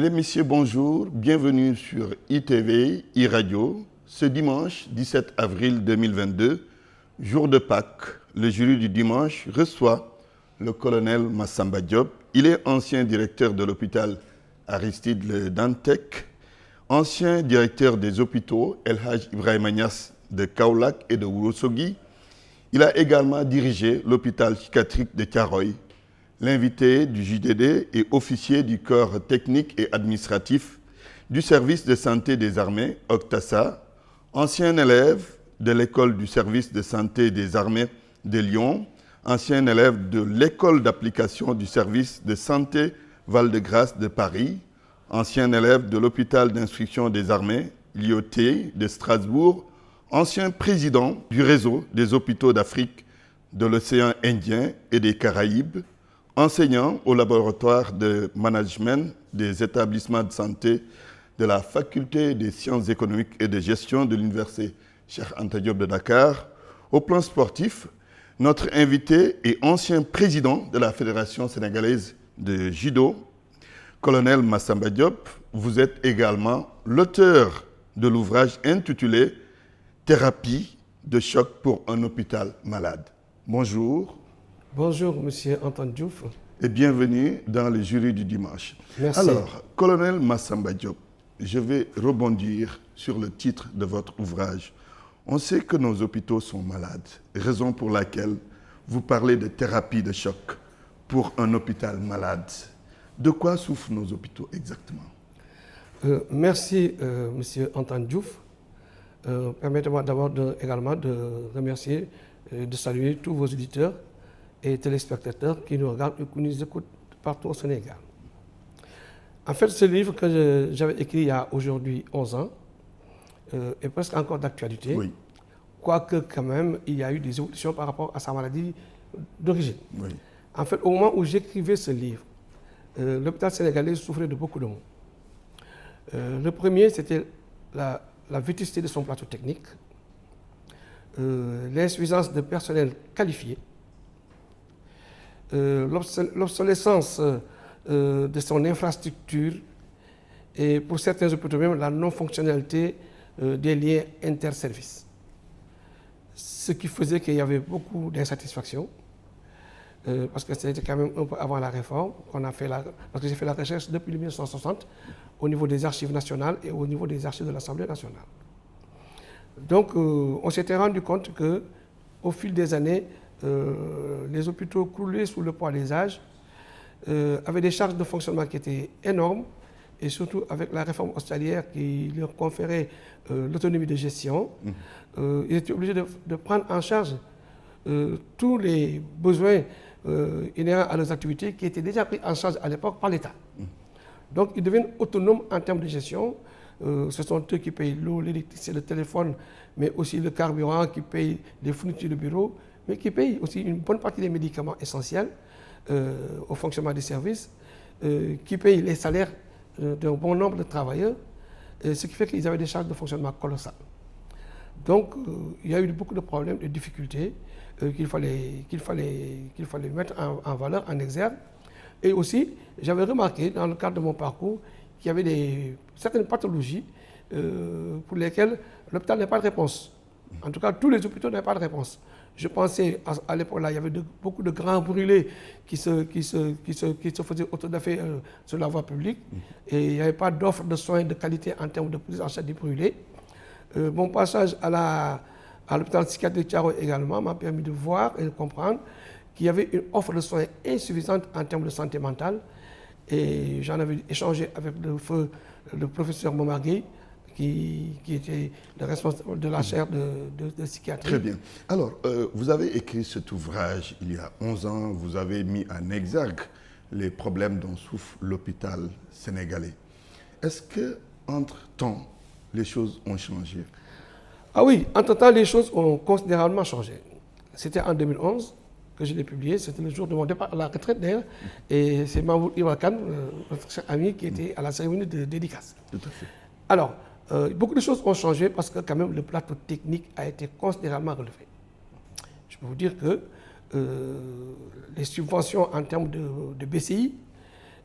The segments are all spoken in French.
Mesdames, Messieurs, bonjour. Bienvenue sur ITV, iRadio. Ce dimanche 17 avril 2022, jour de Pâques, le jury du dimanche reçoit le colonel Massamba Diop. Il est ancien directeur de l'hôpital Aristide Le Dantec, ancien directeur des hôpitaux El Hadj Ibrahima Niass de Kaolack et de Ourossogui. Il a également dirigé l'hôpital psychiatrique de Thiaroye. L'invité du JDD et officier du corps technique et administratif du service de santé des armées, OCTASA, ancien élève de l'école du service de santé des armées de Lyon, ancien élève de l'école d'application du service de santé Val-de-Grâce de Paris, ancien élève de l'hôpital d'instruction des armées, l'IOT de Strasbourg, ancien président du réseau des hôpitaux d'Afrique, de l'océan Indien et des Caraïbes, enseignant au laboratoire de management des établissements de santé de la faculté des sciences économiques et de gestion de l'université Cheikh Anta Diop de Dakar. Au plan sportif, notre invité est ancien président de la Fédération sénégalaise de judo, colonel Massamba Diop. Vous êtes également l'auteur de l'ouvrage intitulé « Thérapie de choc pour un hôpital malade ». Bonjour. Bonjour, monsieur Antoine Diouf. Et bienvenue dans le jury du dimanche. Merci. Alors, colonel Massamba Diop, je vais rebondir sur le titre de votre ouvrage. On sait que nos hôpitaux sont malades, raison pour laquelle vous parlez de thérapie de choc pour un hôpital malade. De quoi souffrent nos hôpitaux exactement? Merci, monsieur Antoine Diouf. Permettez-moi d'abord également de remercier et de saluer tous vos auditeurs et téléspectateurs qui nous regardent et qui nous écoutent partout au Sénégal. En fait, ce livre que j'avais écrit il y a aujourd'hui 11 ans est presque encore d'actualité, Oui. Quoique quand même il y a eu des évolutions par rapport à sa maladie d'origine. Oui. En fait, au moment où j'écrivais ce livre, l'hôpital sénégalais souffrait de beaucoup de maux. Le premier, c'était la vétusté de son plateau technique, l'insuffisance de personnel qualifié, l'obsolescence de son infrastructure et pour certains hôpitaux même la non-fonctionnalité des liens interservices. Ce qui faisait qu'il y avait beaucoup d'insatisfaction parce que c'était quand même un peu avant la réforme qu'on a fait parce que j'ai fait la recherche depuis 1960 au niveau des archives nationales et au niveau des archives de l'Assemblée nationale. Donc on s'était rendu compte qu'au fil des années, les hôpitaux croulaient sous le poids des âges, avaient des charges de fonctionnement qui étaient énormes, et surtout avec la réforme hospitalière qui leur conférait l'autonomie de gestion, ils étaient obligés de prendre en charge tous les besoins inhérents à leurs activités qui étaient déjà pris en charge à l'époque par l'État. Donc ils deviennent autonomes en termes de gestion. Ce sont eux qui payent l'eau, l'électricité, le téléphone, mais aussi le carburant, qui payent les fournitures de bureau, mais qui payent aussi une bonne partie des médicaments essentiels au fonctionnement des services, qui payent les salaires d'un bon nombre de travailleurs, ce qui fait qu'ils avaient des charges de fonctionnement colossales. Donc, il y a eu beaucoup de problèmes, de difficultés qu'il fallait mettre en valeur, en exergue. Et aussi, j'avais remarqué dans le cadre de mon parcours qu'il y avait certaines pathologies pour lesquelles l'hôpital n'a pas de réponse. En tout cas, tous les hôpitaux n'avaient pas de réponse. Je pensais à l'époque là, il y avait beaucoup de grands brûlés qui se faisaient autodaffer sur la voie publique et il n'y avait pas d'offre de soins de qualité en termes de prise en charge des brûlés. Mon passage à l'hôpital psychiatrique de Thiaroye également m'a permis de voir et de comprendre qu'il y avait une offre de soins insuffisante en termes de santé mentale. Et j'en avais échangé avec le professeur Momar Gueye, qui était le responsable de la chaire de psychiatrie. Très bien. Alors, vous avez écrit cet ouvrage il y a 11 ans, vous avez mis en exergue les problèmes dont souffre l'hôpital sénégalais. Est-ce qu'entre-temps, les choses ont changé? Ah oui, entre-temps, les choses ont considérablement changé. C'était en 2011 que je l'ai publié, c'était le jour de mon départ à la retraite d'ailleurs, et c'est Mahmoud Iwakan, notre cher ami, qui était à la cérémonie de dédicace. Tout à fait. Alors, beaucoup de choses ont changé parce que quand même le plateau technique a été considérablement relevé. Je peux vous dire que les subventions en termes de BCI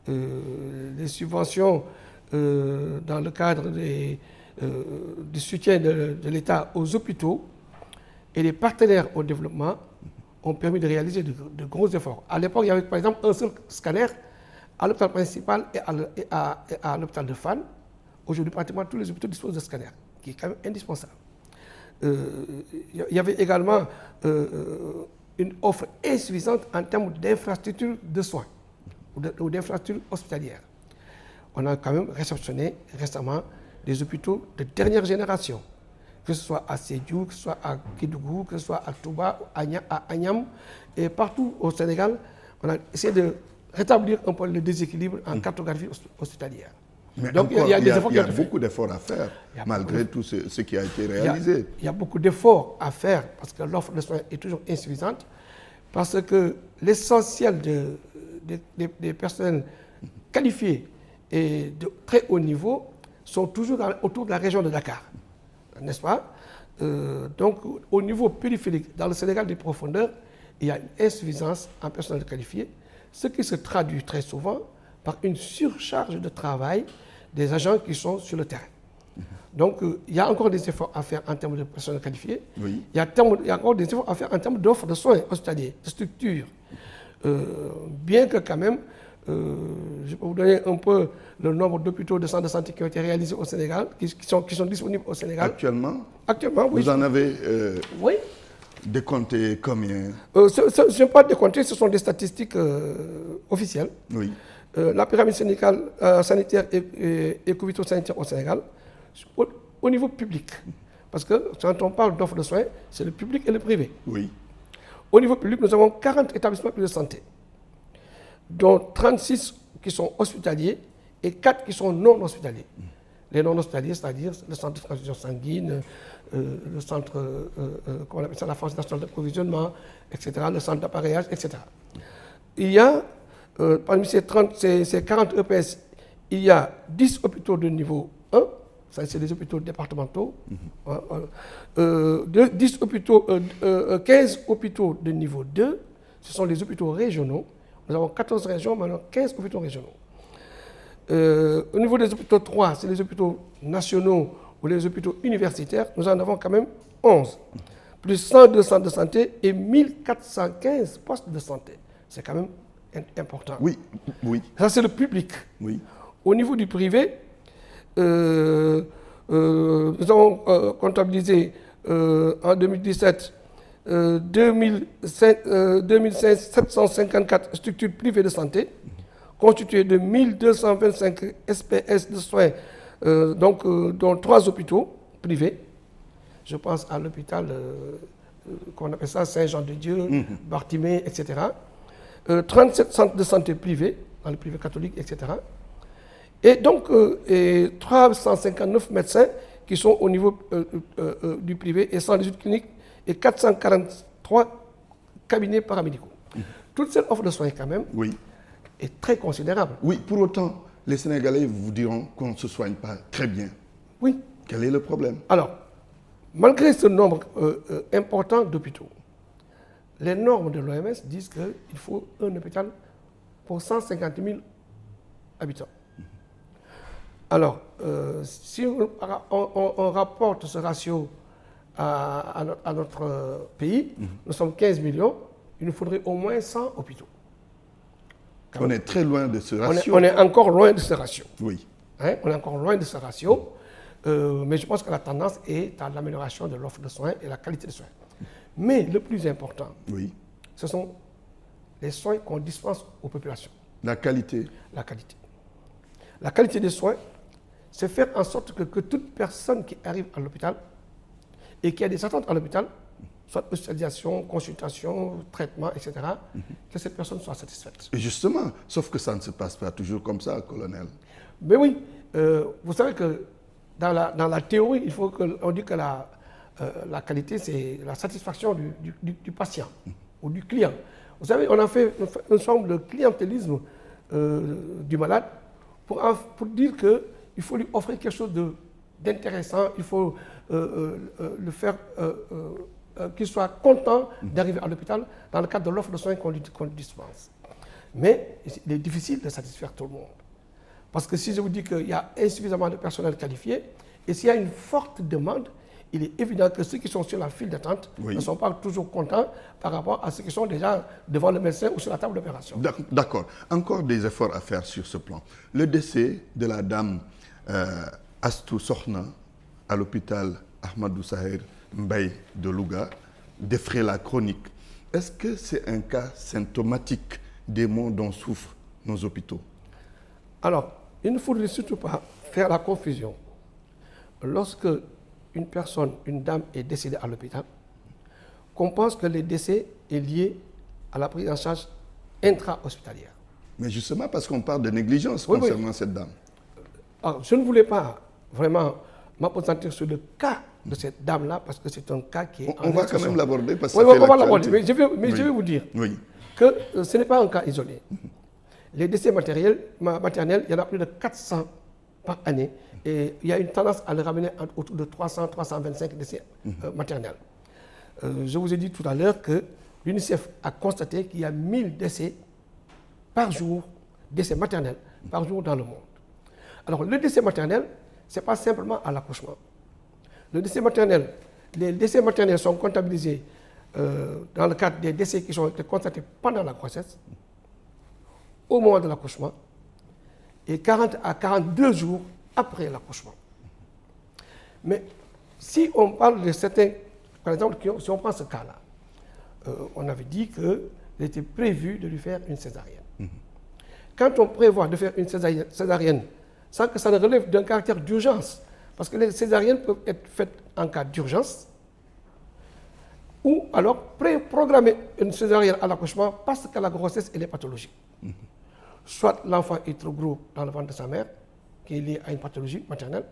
les subventions dans le cadre du soutien de l'État aux hôpitaux et les partenaires au développement ont permis de réaliser de gros efforts. À l'époque, il y avait par exemple un seul scanner à l'hôpital principal et à l'hôpital de Fann. Aujourd'hui, pratiquement tous les hôpitaux disposent de scanners, qui est quand même indispensable. Il y avait également une offre insuffisante en termes d'infrastructures de soins ou d'infrastructures hospitalières. On a quand même réceptionné récemment des hôpitaux de dernière génération, que ce soit à Sédhiou, que ce soit à Kédougou, que ce soit à Touba, à Agnam, et partout au Sénégal, on a essayé de rétablir un peu le déséquilibre en cartographie hospitalière. Mais donc il y a beaucoup d'efforts à faire, malgré tout ce qui a été réalisé. Il y a beaucoup d'efforts à faire parce que l'offre de soins est toujours insuffisante, parce que l'essentiel des personnels qualifiés et de très haut niveau sont toujours autour de la région de Dakar, n'est-ce pas? Donc au niveau périphérique, dans le Sénégal des profondeurs, il y a une insuffisance en personnel qualifié, ce qui se traduit très souvent par une surcharge de travail des agents qui sont sur le terrain. Donc, il y a encore des efforts à faire en termes de personnel qualifié. Oui. Il y a encore des efforts à faire en termes d'offres de soins hospitaliers, de structures. Bien que quand même, je peux vous donner un peu le nombre d'hôpitaux de centres de santé qui ont été réalisés au Sénégal, qui sont disponibles au Sénégal. Actuellement, oui. Vous en avez oui. décompté combien? Ce n'est pas décompté, ce sont des statistiques officielles. Oui. La pyramide sanitaire et couvito-sanitaire au Sénégal, au niveau public. Parce que quand on parle d'offres de soins, c'est le public et le privé. Oui. Au niveau public, nous avons 40 établissements de santé, dont 36 qui sont hospitaliers et 4 qui sont non hospitaliers. Les non hospitaliers, c'est-à-dire le centre de transfusion sanguine, le centre, comment on appelle ça, la Force nationale d'approvisionnement, etc., le centre d'appareillage, etc. Il y a parmi ces 40 EPS, il y a 10 hôpitaux de niveau 1, ça c'est les hôpitaux départementaux, 15 hôpitaux de niveau 2, ce sont les hôpitaux régionaux. Nous avons 14 régions, maintenant 15 hôpitaux régionaux. Au niveau des hôpitaux 3, c'est les hôpitaux nationaux ou les hôpitaux universitaires, nous en avons quand même 11, plus 102 centres de santé et 1415 postes de santé. C'est quand même important. Oui, oui. Ça, c'est le public. Oui. Au niveau du privé, nous avons comptabilisé en 2017 2754 structures privées de santé, constituées de 1225 SPS de soins, dont 3 hôpitaux privés. Je pense à l'hôpital, qu'on appelle ça Saint-Jean-de-Dieu, Bartimée, etc. 37 centres de santé privés, dans le privé catholique, etc. Et donc, 359 médecins qui sont au niveau du privé et 118 cliniques et 443 cabinets paramédicaux. Toute cette offre de soins, quand même, est très considérable. Oui, pour autant, les Sénégalais vous diront qu'on ne se soigne pas très bien. Oui. Quel est le problème? Alors, malgré ce nombre important d'hôpitaux, les normes de l'OMS disent qu'il faut un hôpital pour 150 000 habitants. Alors, si on rapporte ce ratio à notre pays, nous sommes 15 millions, il nous faudrait au moins 100 hôpitaux. On est très loin de ce ratio. On est encore loin de ce ratio. Oui. Hein, on est encore loin de ce ratio, mais je pense que la tendance est à l'amélioration de l'offre de soins et la qualité des soins. Mais le plus important, ce sont les soins qu'on dispense aux populations. La qualité. La qualité. La qualité des soins, c'est faire en sorte que toute personne qui arrive à l'hôpital et qui a des attentes à l'hôpital, soit hospitalisation, consultation, traitement, etc., que cette personne soit satisfaite. Et justement, sauf que ça ne se passe pas toujours comme ça, colonel. Mais oui, vous savez que dans la théorie, il faut qu'on dise que la qualité, c'est la satisfaction du patient ou du client. Vous savez, on a fait une forme de clientélisme du malade pour dire qu'il faut lui offrir quelque chose d'intéressant, il faut le faire qu'il soit content d'arriver à l'hôpital dans le cadre de l'offre de soins qu'on lui dispense. Mais il est difficile de satisfaire tout le monde. Parce que si je vous dis qu'il y a insuffisamment de personnel qualifié, et s'il y a une forte demande, il est évident que ceux qui sont sur la file d'attente ne sont pas toujours contents par rapport à ceux qui sont déjà devant le médecin ou sur la table d'opération. D'accord. Encore des efforts à faire sur ce plan. Le décès de la dame Astou Sokhna à l'hôpital Ahmadou Saher Mbaye de Louga défraie la chronique. Est-ce que c'est un cas symptomatique des maux dont souffrent nos hôpitaux? Alors, il ne faudrait surtout pas faire la confusion. Lorsque une personne, une dame est décédée à l'hôpital, qu'on pense que le décès est lié à la prise en charge intra-hospitalière. Mais justement parce qu'on parle de négligence concernant cette dame. Alors, je ne voulais pas vraiment m'appesantir sur le cas de cette dame-là, parce que c'est un cas qui est... On va quand même l'aborder parce que on va l'aborder, mais je vais vous dire que ce n'est pas un cas isolé. Les décès maternels, il y en a plus de 400 par année, et il y a une tendance à le ramener autour de 300-325 décès maternels. Je vous ai dit tout à l'heure que l'UNICEF a constaté qu'il y a 1000 décès par jour, décès maternels par jour dans le monde. Alors le décès maternel, ce n'est pas simplement à l'accouchement. Le décès maternel, les décès maternels sont comptabilisés dans le cadre des décès qui ont été constatés pendant la grossesse, au moment de l'accouchement, et 40 à 42 jours après l'accouchement. Mais si on parle de certains, par exemple, si on prend ce cas-là, on avait dit qu'il était prévu de lui faire une césarienne. Quand on prévoit de faire une césarienne sans que ça ne relève d'un caractère d'urgence, parce que les césariennes peuvent être faites en cas d'urgence, ou alors programmer une césarienne à l'accouchement parce que la grossesse elle est pathologique. Soit l'enfant est trop gros dans le ventre de sa mère, qui est lié à une pathologie maternelle,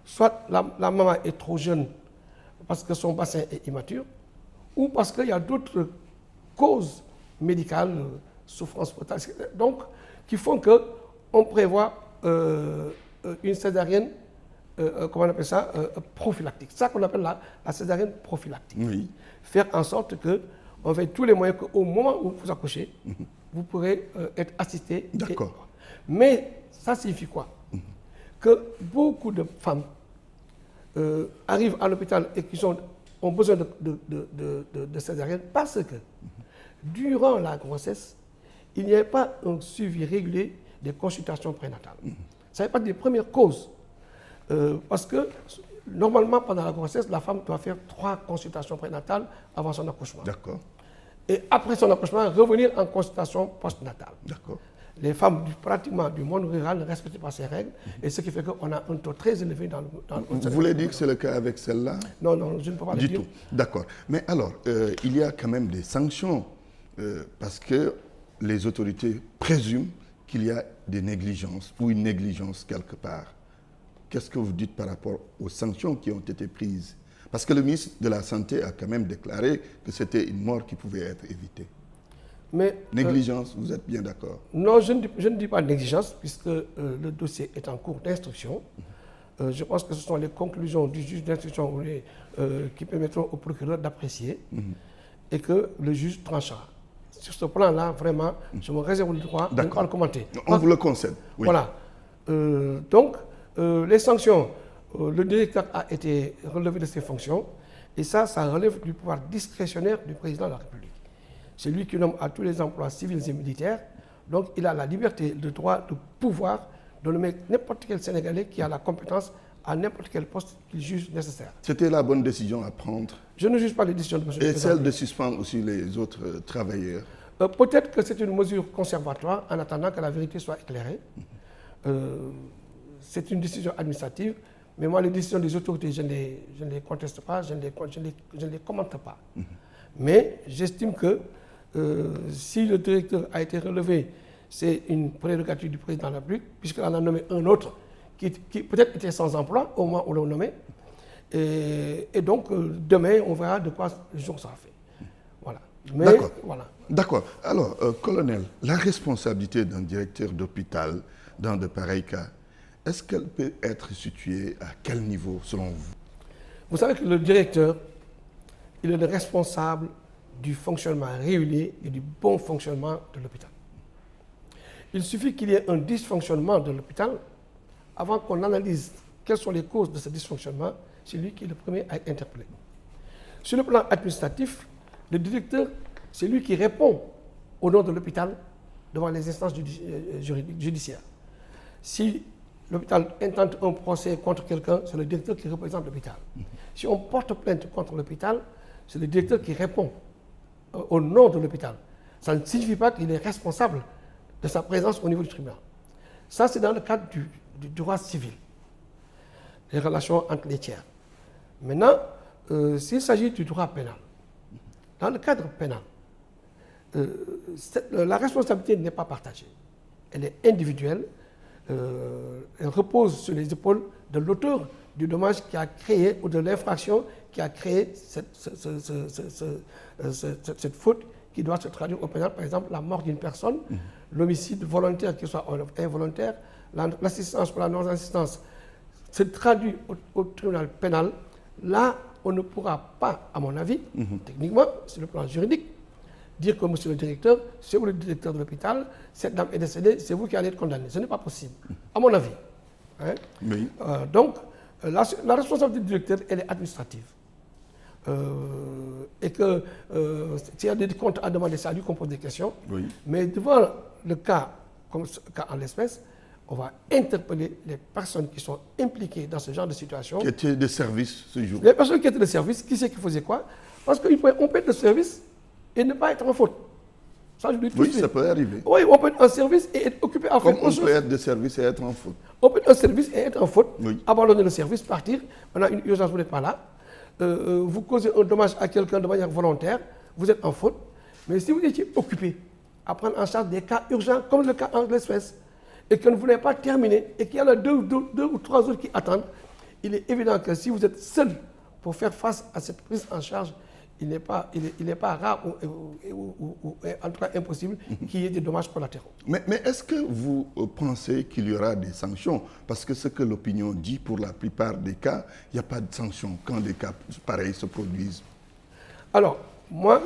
soit la maman est trop jeune parce que son bassin est immature, ou parce qu'il y a d'autres causes médicales, souffrance potentielle, donc qui font qu'on prévoit une césarienne, comment on appelle ça, prophylactique. C'est ça qu'on appelle la césarienne prophylactique. Oui. Faire en sorte qu'on fait tous les moyens qu'au moment où vous accouchez, vous pourrez être assisté. D'accord. Mais ça signifie quoi? Que beaucoup de femmes arrivent à l'hôpital et qui ont besoin de césarienne parce que durant la grossesse, il n'y a pas un suivi régulier des consultations prénatales. Ça fait partie des premières causes. Parce que normalement, pendant la grossesse, la femme doit faire 3 consultations prénatales avant son accouchement. D'accord. Et après son accouchement, revenir en consultation postnatale. D'accord. Les femmes pratiquement du monde rural ne respectent pas ces règles, et ce qui fait qu'on a un taux très élevé dans le Vous voulez dire que c'est le cas avec celle-là? Non, non, je ne peux pas le dire. Du tout. D'accord. Mais alors, il y a quand même des sanctions, parce que les autorités présument qu'il y a des négligences ou une négligence quelque part. Qu'est-ce que vous dites par rapport aux sanctions qui ont été prises? Parce que le ministre de la Santé a quand même déclaré que c'était une mort qui pouvait être évitée. Mais, négligence, vous êtes bien d'accord? Non, je ne dis pas négligence, puisque le dossier est en cours d'instruction. Je pense que ce sont les conclusions du juge d'instruction qui permettront au procureur d'apprécier et que le juge tranchera. Sur ce plan-là, vraiment, je me réserve le droit de ne pas le commenter. On vous le concède. Oui. Voilà. Donc, les sanctions, le directeur a été relevé de ses fonctions, et ça relève du pouvoir discrétionnaire du président de la République. C'est lui qui nomme à tous les emplois civils et militaires, donc il a la liberté, le droit, le pouvoir de nommer n'importe quel Sénégalais qui a la compétence à n'importe quel poste qu'il juge nécessaire. C'était la bonne décision à prendre? Je ne juge pas les décisions de M. le Président. Et celle de suspendre aussi les autres travailleurs? Peut-être que c'est une mesure conservatoire en attendant que la vérité soit éclairée. C'est une décision administrative, mais moi, les décisions des autorités, je ne les conteste pas, je ne les commente pas. Mais j'estime que si le directeur a été relevé, c'est une prérogative du président de la République, puisqu'il en a nommé un autre qui peut-être était sans emploi au moment où l'on nommé. Et donc, demain, on verra de quoi le jour sera fait. Voilà. D'accord. Voilà. D'accord. Alors, colonel, la responsabilité d'un directeur d'hôpital dans de pareils cas, est-ce qu'elle peut être située à quel niveau, selon vous? Vous savez que le directeur, il est le responsable du fonctionnement régulier et du bon fonctionnement de l'hôpital. Il suffit qu'il y ait un dysfonctionnement de l'hôpital avant qu'on analyse quelles sont les causes de ce dysfonctionnement. C'est lui qui est le premier à être interpellé. Sur le plan administratif, le directeur, c'est lui qui répond au nom de l'hôpital devant les instances judiciaires. Si l'hôpital intente un procès contre quelqu'un, c'est le directeur qui représente l'hôpital. Si on porte plainte contre l'hôpital, c'est le directeur qui répond au nom de l'hôpital. Ça ne signifie pas qu'il est responsable de sa présence au niveau du tribunal. Ça, c'est dans le cadre du droit civil, les relations entre les tiers. Maintenant, s'il s'agit du droit pénal, dans le cadre pénal, la responsabilité n'est pas partagée. Elle est individuelle. Elle repose sur les épaules de l'auteur du dommage qui a créé, ou de l'infraction qui a créé cette faute qui doit se traduire au pénal. Par exemple, la mort d'une personne, l'homicide volontaire, qu'il soit involontaire, l'assistance ou la non-assistance, se traduit au tribunal pénal. Là, on ne pourra pas, à mon avis, techniquement, sur le plan juridique, dire que monsieur le directeur, c'est vous le directeur de l'hôpital, cette dame est décédée, c'est vous qui allez être condamné. Ce n'est pas possible, à mon avis. Hein? Oui. Donc, la responsabilité du directeur, elle est administrative. Et que s'il y a des comptes à demander, c'est à lui qu'on pose des questions. Oui. Mais devant le cas, comme ce cas en l'espèce, on va interpeller les personnes qui sont impliquées dans ce genre de situation. Qui étaient de service ce jour. Les personnes qui étaient de service, qui c'est qui faisait quoi? Parce qu'on peut être de service et ne pas être en faute. Ça, je dis tout de suite. Ça peut arriver. Oui, on peut être en service et être occupé à faire autre chose. On peut être de service et être en faute. On peut être en service et être en faute, abandonner le service, partir. Pendant une urgence, vous n'êtes pas là. Vous causez un dommage à quelqu'un de manière volontaire, vous êtes en faute. Mais si vous étiez occupé à prendre en charge des cas urgents, comme le cas en l'espèce, et que vous n'avez pas terminé, et qu'il y en a deux ou trois autres qui attendent, il est évident que si vous êtes seul pour faire face à cette prise en charge, il n'est pas rare ou en tout cas impossible qu'il y ait des dommages collatéraux. Mais est-ce que vous pensez qu'il y aura des sanctions? Parce que ce que l'opinion dit, pour la plupart des cas, il n'y a pas de sanctions quand des cas pareils se produisent. Alors, moi,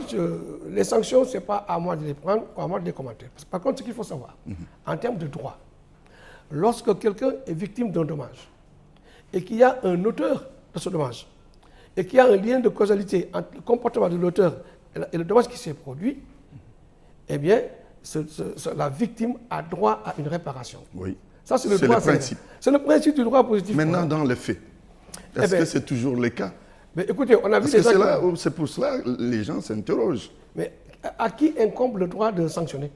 les sanctions, ce n'est pas à moi de les prendre ou à moi de les commenter. Par contre, ce qu'il faut savoir, en termes de droit, lorsque quelqu'un est victime d'un dommage et qu'il y a un auteur de ce dommage, et qu'il y a un lien de causalité entre le comportement de l'auteur et le dommage qui s'est produit, eh bien, la victime a droit à une réparation. Oui. Ça, c'est le principe. C'est le principe du droit positif. Maintenant, dans les faits, est-ce que c'est toujours le cas? Mais écoutez, on a vu des gens... C'est pour cela que les gens s'interrogent. Mais à qui incombe le droit de sanctionner?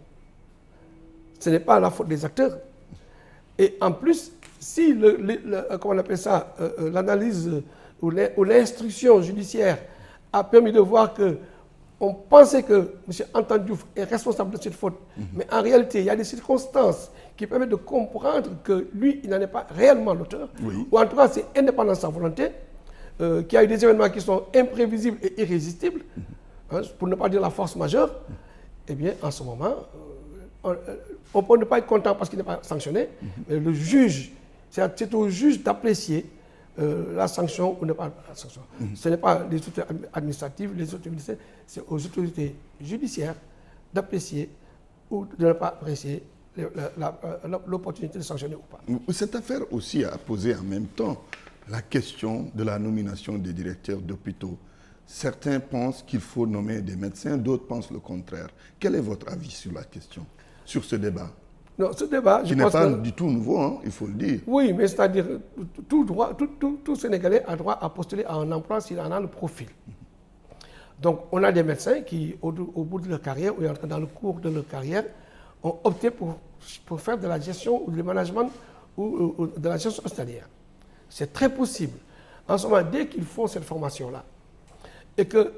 Ce n'est pas la faute des acteurs. Et en plus, si comment on appelle ça, l'analyse ou l'instruction judiciaire a permis de voir qu'on pensait que M. Antoine Diouf est responsable de cette faute, mais en réalité, il y a des circonstances qui permettent de comprendre que lui, il n'en est pas réellement l'auteur, ou en tout cas, c'est indépendant de sa volonté, qu'il y a eu des événements qui sont imprévisibles et irrésistibles, pour ne pas dire la force majeure. Eh bien, en ce moment, on peut ne pas être content parce qu'il n'est pas sanctionné, mais le juge, c'est au juge d'apprécier la sanction ou ne pas la sanction. Ce n'est pas les autorités administratives, les autorités judiciaires, c'est aux autorités judiciaires d'apprécier ou de ne pas apprécier l'opportunité de sanctionner ou pas. Cette affaire aussi a posé en même temps la question de la nomination des directeurs d'hôpitaux. Certains pensent qu'il faut nommer des médecins, d'autres pensent le contraire. Quel est votre avis sur la question, sur ce débat? Non, ce débat, qui n'est pas du tout nouveau, hein, il faut le dire. Oui, mais c'est-à-dire, tout Sénégalais a droit à postuler à un emploi s'il en a le profil. Donc, on a des médecins qui, au bout de leur carrière, ou dans le cours de leur carrière, ont opté pour faire de la gestion ou du management ou de la gestion hospitalière. C'est très possible. En ce moment, dès qu'ils font cette formation-là, et que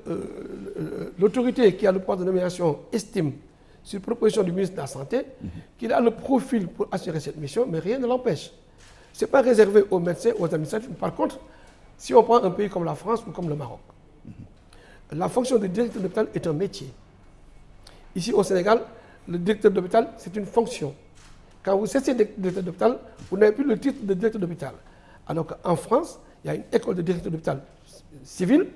l'autorité qui a le pouvoir de nomination estime, sur proposition du ministre de la Santé, qu'il a le profil pour assurer cette mission, mais rien ne l'empêche. Ce n'est pas réservé aux médecins, aux administratifs. Par contre, si on prend un pays comme la France ou comme le Maroc, la fonction de directeur d'hôpital est un métier. Ici au Sénégal, le directeur d'hôpital, c'est une fonction. Quand vous cessez d'être directeur d'hôpital, vous n'avez plus le titre de directeur d'hôpital. Alors qu'en France, il y a une école de directeur d'hôpital civil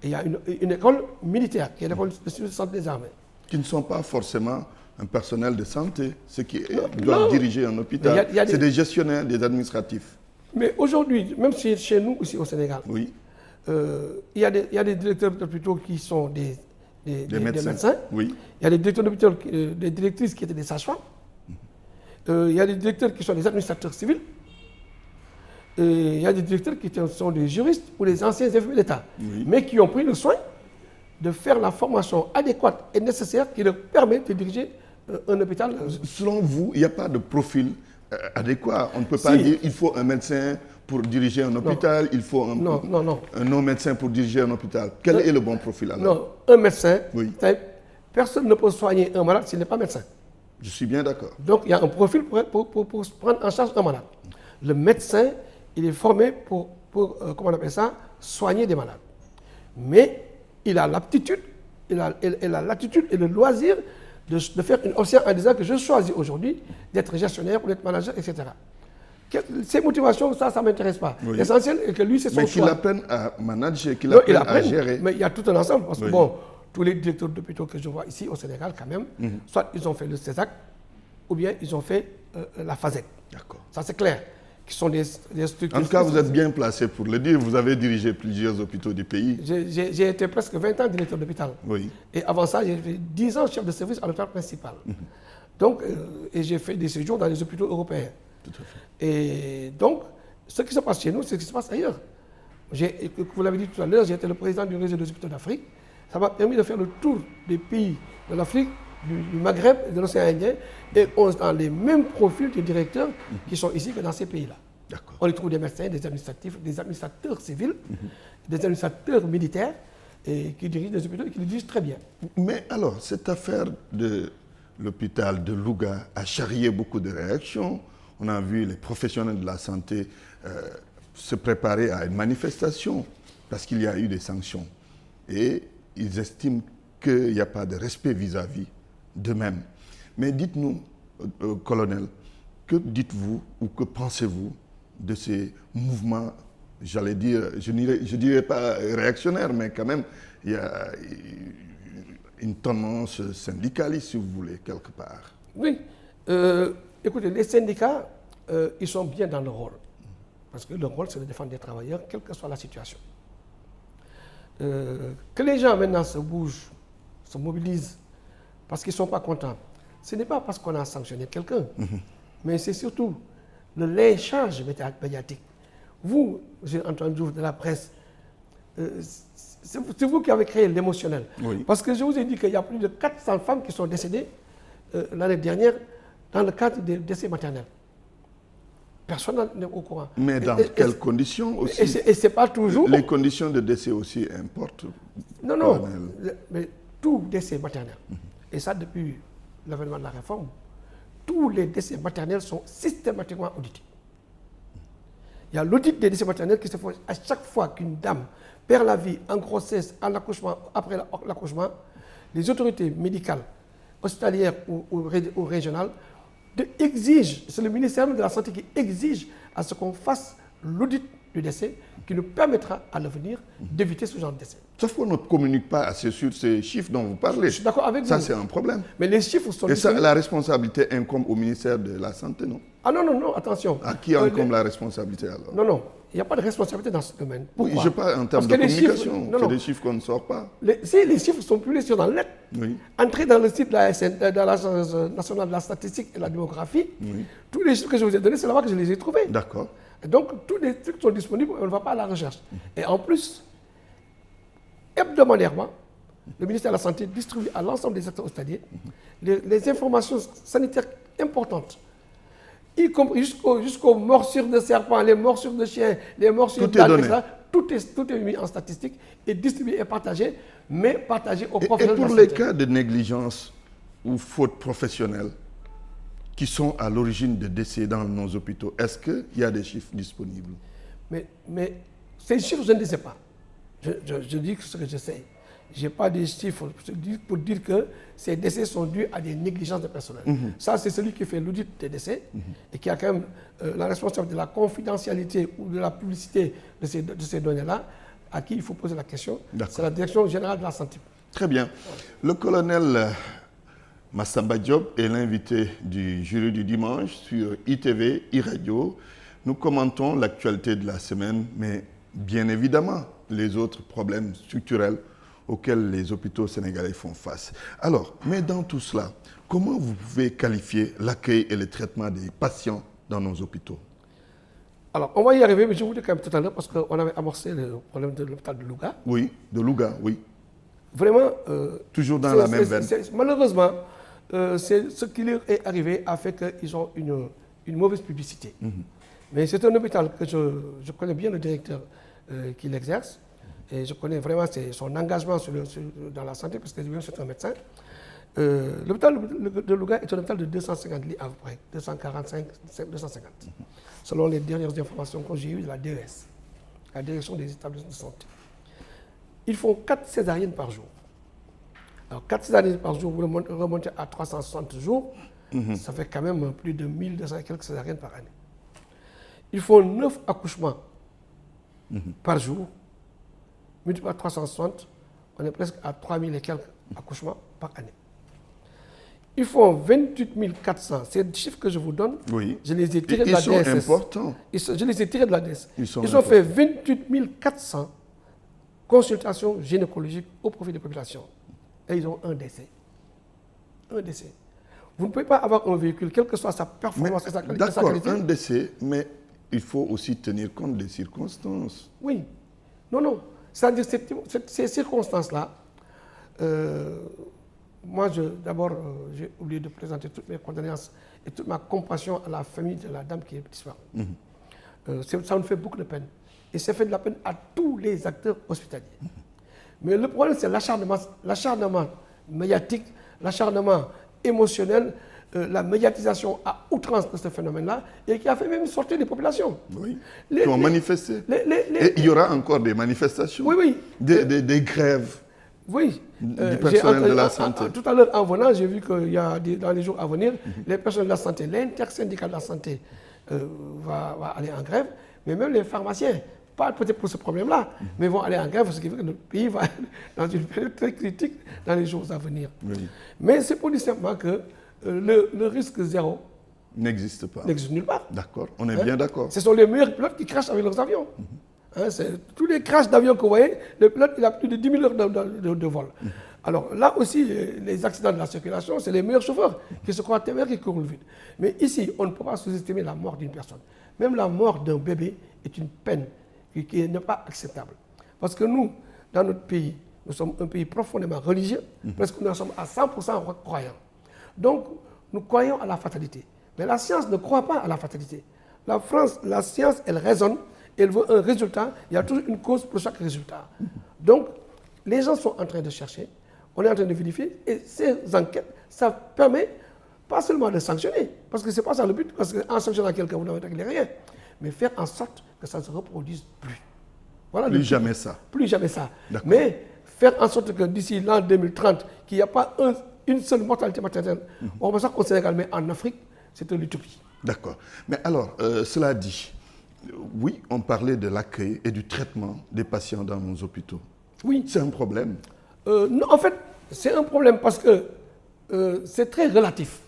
et il y a une école militaire, qui est l'école de centre des armées. Qui ne sont pas forcément un personnel de santé, ceux qui doivent diriger un hôpital. C'est des gestionnaires, des administratifs. Mais aujourd'hui, même chez nous, ici au Sénégal, oui. Il y a des directeurs d'hôpitaux qui sont des médecins. Oui. Il y a des directeurs d'hôpitaux, des directrices qui étaient des sages-femmes. Il y a des directeurs qui sont des administrateurs civils. Il y a des directeurs qui sont des juristes ou des anciens infirmiers d'État, mais qui ont pris le soin de faire la formation adéquate et nécessaire qui leur permet de diriger un hôpital. Selon vous, il n'y a pas de profil adéquat. On ne peut pas dire qu'il faut un médecin pour diriger un hôpital, il faut un non-médecin pour diriger un hôpital. Quel est le bon profil alors? Non, un médecin, personne ne peut soigner un malade s'il n'est pas médecin. Je suis bien d'accord. Donc il y a un profil pour prendre en charge un malade. Le médecin, il est formé pour comment on appelle ça, soigner des malades. Mais il a l'aptitude, il a l'attitude et le loisir de faire une option en disant que je choisis aujourd'hui d'être gestionnaire ou d'être manager, etc. Ces motivations, ça ne m'intéresse pas. Oui. L'essentiel est que lui, c'est son choix. Mais qu'il apprenne à manager, qu'il apprenne à gérer. Mais il y a tout un ensemble. Parce que bon, tous les directeurs d'hôpitaux que je vois ici au Sénégal, quand même, soit ils ont fait le CESAC, ou bien ils ont fait la FASEC. D'accord. Ça, c'est clair. Qui sont des structures. En tout cas, vous êtes bien placé pour le dire. Vous avez dirigé plusieurs hôpitaux du pays. J'ai été presque 20 ans directeur d'hôpital. Oui. Et avant ça, j'ai fait 10 ans chef de service à l'hôpital principal. Donc, et j'ai fait des séjours dans les hôpitaux européens. Tout à fait. Et donc, ce qui se passe chez nous, c'est ce qui se passe ailleurs. Vous l'avez dit tout à l'heure, j'ai été le président du réseau des hôpitaux d'Afrique. Ça m'a permis de faire le tour des pays de l'Afrique, du Maghreb et de l'océan Indien. Et on a les mêmes profils de directeurs qui sont ici que dans ces pays-là. On y trouve des médecins, des administratifs, des administrateurs civils, des administrateurs militaires et qui dirigent des hôpitaux et qui les dirigent très bien. Mais alors, cette affaire de l'hôpital de Louga a charrié beaucoup de réactions. On a vu les professionnels de la santé se préparer à une manifestation parce qu'il y a eu des sanctions. Et ils estiment qu'il n'y a pas de respect vis-à-vis d'eux-mêmes. Mais dites-nous, colonel, que dites-vous ou que pensez-vous de ces mouvements, j'allais dire, je ne dirais pas réactionnaires, mais quand même, il y a une tendance syndicaliste, si vous voulez, quelque part. Oui. Écoutez, les syndicats, ils sont bien dans leur rôle. Parce que leur rôle, c'est de défendre les travailleurs, quelle que soit la situation. Que les gens maintenant se bougent, se mobilisent, parce qu'ils ne sont pas contents, ce n'est pas parce qu'on a sanctionné quelqu'un, mais c'est surtout le lynchage médiatique. Vous, j'ai entendu de la presse, c'est vous qui avez créé l'émotionnel. Oui. Parce que je vous ai dit qu'il y a plus de 400 femmes qui sont décédées l'année dernière dans le cadre des décès maternels. Personne n'est au courant. Mais dans quelles conditions aussi? Et ce n'est pas toujours... Les conditions de décès aussi importent. Non, mais tout décès maternel, et ça depuis l'avènement de la réforme, tous les décès maternels sont systématiquement audités. Il y a l'audit des décès maternels qui se fait à chaque fois qu'une dame perd la vie en grossesse, en accouchement, après l'accouchement, les autorités médicales, hospitalières ou régionales, exigent, c'est le ministère de la Santé qui exige à ce qu'on fasse l'audit du décès qui nous permettra à l'avenir d'éviter ce genre de décès. Sauf qu'on ne communique pas assez sur ces chiffres dont vous parlez. Je suis d'accord avec vous. Ça, c'est un problème. Mais les chiffres sont... Et ça, la responsabilité incombe au ministère de la Santé, non? Ah non, attention. À qui incombe la responsabilité alors? Non, il n'y a pas de responsabilité dans ce domaine. Pourquoi? Oui, je parle en termes de communication, c'est des chiffres qu'on ne sort pas. Si les chiffres sont publiés sur dans le net, entrez dans le site de l'Agence nationale de la statistique et de la démographie, tous les chiffres que je vous ai donnés, c'est là-bas que je les ai trouvés. D'accord. Donc, tous les trucs sont disponibles, on ne va pas à la recherche. Et en plus, hebdomadairement, le ministère de la Santé distribue à l'ensemble des secteurs hospitaliers les informations sanitaires importantes, y compris jusqu'aux morsures de serpents, les morsures de chiens, les morsures d'ânes, etc. Tout est mis en statistique et distribué et partagé, mais partagé aux professionnels de la santé. Et pour les cas de négligence ou faute professionnelle qui sont à l'origine de décès dans nos hôpitaux, est-ce qu'il y a des chiffres disponibles? Mais ces chiffres, je ne les sais pas. Je dis ce que je sais. Je n'ai pas des chiffres pour dire que ces décès sont dus à des négligences de personnel. Ça, c'est celui qui fait l'audit des décès et qui a quand même la responsabilité de la confidentialité ou de la publicité de ces données-là, à qui il faut poser la question. C'est la Direction générale de la santé. Très bien. Le colonel Massamba Diop est l'invité du jury du dimanche sur ITV, iRadio. Nous commentons l'actualité de la semaine, mais bien évidemment les autres problèmes structurels auxquels les hôpitaux sénégalais font face. Alors, mais dans tout cela, comment vous pouvez qualifier l'accueil et le traitement des patients dans nos hôpitaux? Alors, on va y arriver, mais je vous dis quand même tout à l'heure, parce qu'on avait amorcé le problème de l'hôpital de Louga. Oui, de Louga, oui. Vraiment... toujours dans la même veine. Malheureusement, c'est ce qui leur est arrivé a fait qu'ils ont une mauvaise publicité. Mais c'est un hôpital que je connais bien le directeur qui l'exerce. Et je connais vraiment son engagement dans la santé, parce que lui-même c'est un médecin. L'hôpital de Louga est un hôpital de 250 lits à peu près, 245, 250, selon les dernières informations que j'ai eues de la DES, la direction des établissements de santé. Ils font 4 césariennes par jour. Alors 4 césariennes par jour, vous remontez à 360 jours, ça fait quand même plus de 1200 et quelques césariennes par année. Ils font 9 accouchements par jour, multiplié par 360, on est presque à 3000 et quelques accouchements par année. Ils font 28 400, c'est le chiffre que je vous donne, oui. Je les ai tirés de la DSS. Ils sont importants. Je les ai tirés de la DSS. Ils ont fait 28 400 consultations gynécologiques au profit des populations. Et ils ont un décès. Un décès. Vous ne pouvez pas avoir un véhicule, quelle que soit sa performance et sa qualité. D'accord, un décès, mais il faut aussi tenir compte des circonstances. Oui. Non. C'est-à-dire ces circonstances-là, moi, d'abord, j'ai oublié de présenter toutes mes condoléances et toute ma compassion à la famille de la dame qui est disparue. Ça nous fait beaucoup de peine. Et ça fait de la peine à tous les acteurs hospitaliers. Mais le problème, c'est l'acharnement médiatique, l'acharnement émotionnel, la médiatisation à outrance de ce phénomène-là, et qui a fait même sortir des populations. Oui, qui ont manifesté. Et il y aura encore des manifestations. Oui. Des grèves. Oui. Du personnel de la santé. Tout à l'heure, en venant, j'ai vu qu'il y a dans les jours à venir, les personnels de la santé, l'intersyndical de la santé va aller en grève, mais même les pharmaciens, pas peut-être pour ce problème-là, mais vont aller en grève, ce qui veut que notre pays va dans une période très critique dans les jours à venir. Oui. Mais c'est pour dire simplement que le risque zéro n'existe pas. N'existe nulle part. D'accord, on est bien d'accord. Ce sont les meilleurs pilotes qui crachent avec leurs avions. Tous les crashs d'avions que vous voyez, le pilote il a plus de 10 000 heures de vol. Alors là aussi, les accidents de la circulation, c'est les meilleurs chauffeurs qui se croient téméraires, qui courent le vide. Mais ici, on ne peut pas sous-estimer la mort d'une personne. Même la mort d'un bébé est une peine qui n'est pas acceptable. Parce que nous, dans notre pays, nous sommes un pays profondément religieux, parce que nous sommes à 100% croyants. Donc, nous croyons à la fatalité. Mais la science ne croit pas à la fatalité. La science, elle raisonne, elle veut un résultat, il y a toujours une cause pour chaque résultat. Donc, les gens sont en train de chercher, on est en train de vérifier, et ces enquêtes, ça permet pas seulement de sanctionner, parce que ce n'est pas ça le but, parce qu'en sanctionnant quelqu'un, vous n'avez réglé rien, mais faire en sorte que ça ne se reproduise plus. Voilà plus jamais ça. Plus jamais ça. Mais faire en sorte que d'ici l'an 2030, qu'il n'y a pas une seule mortalité maternelle, on va ça qu'au Sénégal, mais en Afrique, c'est une utopie. D'accord. Mais alors, cela dit, oui, on parlait de l'accueil et du traitement des patients dans nos hôpitaux. Oui. C'est un problème. Non, en fait, c'est un problème parce que c'est très relatif.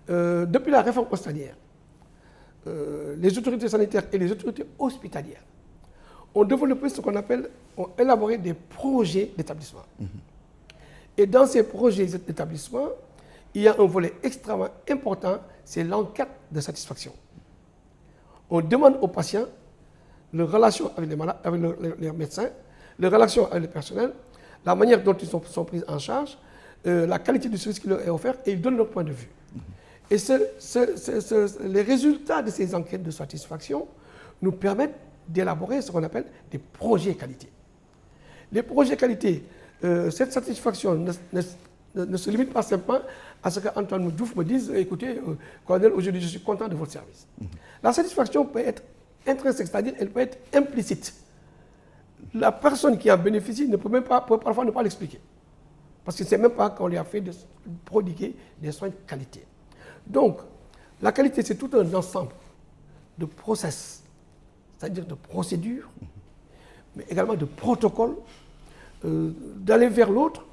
Depuis la réforme hospitalière, les autorités sanitaires et les autorités hospitalières ont développé ce qu'on appelle, ont élaboré des projets d'établissement. Et dans ces projets d'établissement, il y a un volet extrêmement important, c'est l'enquête de satisfaction. On demande aux patients leur relation avec les malades, avec les médecins, leur relation avec le personnel, la manière dont ils sont pris en charge, la qualité du service qui leur est offert, et ils donnent leur point de vue. Et les résultats de ces enquêtes de satisfaction nous permettent d'élaborer ce qu'on appelle des projets qualité. Les projets qualité, cette satisfaction ne se limite pas simplement à ce qu'Antoine Diouf me dise, écoutez, colonel, aujourd'hui je suis content de votre service. La satisfaction peut être intrinsèque, c'est-à-dire elle peut être implicite. La personne qui en bénéficie ne peut même pas, peut parfois ne pas l'expliquer. Parce que ce n'est même pas qu'on lui a fait prodiguer des soins de qualité. Donc, la qualité, c'est tout un ensemble de process, c'est-à-dire de procédures, mais également de protocoles, d'aller vers l'autre,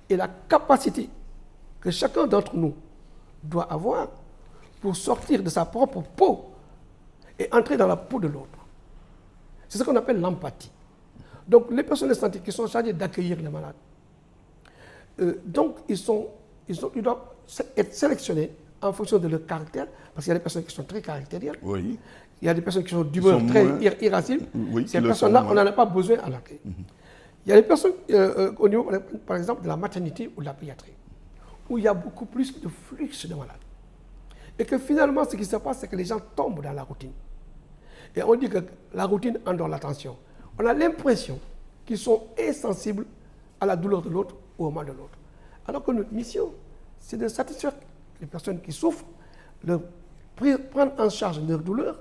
et la capacité que chacun d'entre nous doit avoir pour sortir de sa propre peau et entrer dans la peau de l'autre. C'est ce qu'on appelle l'empathie. Donc, les personnels de santé qui sont chargés d'accueillir les malades, donc ils doivent être sélectionnés en fonction de leur caractère, parce qu'il y a des personnes qui sont très caractérielles. Oui. Il y a des personnes qui sont d'humeur très irascible. Oui, ces personnes-là, on n'en a pas besoin à l'accueil. Il y a des personnes au niveau, par exemple, de la maternité ou de la pédiatrie, où il y a beaucoup plus de flux de malades. Et que finalement, ce qui se passe, c'est que les gens tombent dans la routine. Et on dit que la routine endort l'attention. On a l'impression qu'ils sont insensibles à la douleur de l'autre ou au mal de l'autre. Alors que notre mission, c'est de satisfaire les personnes qui souffrent, prendre en charge leur douleur,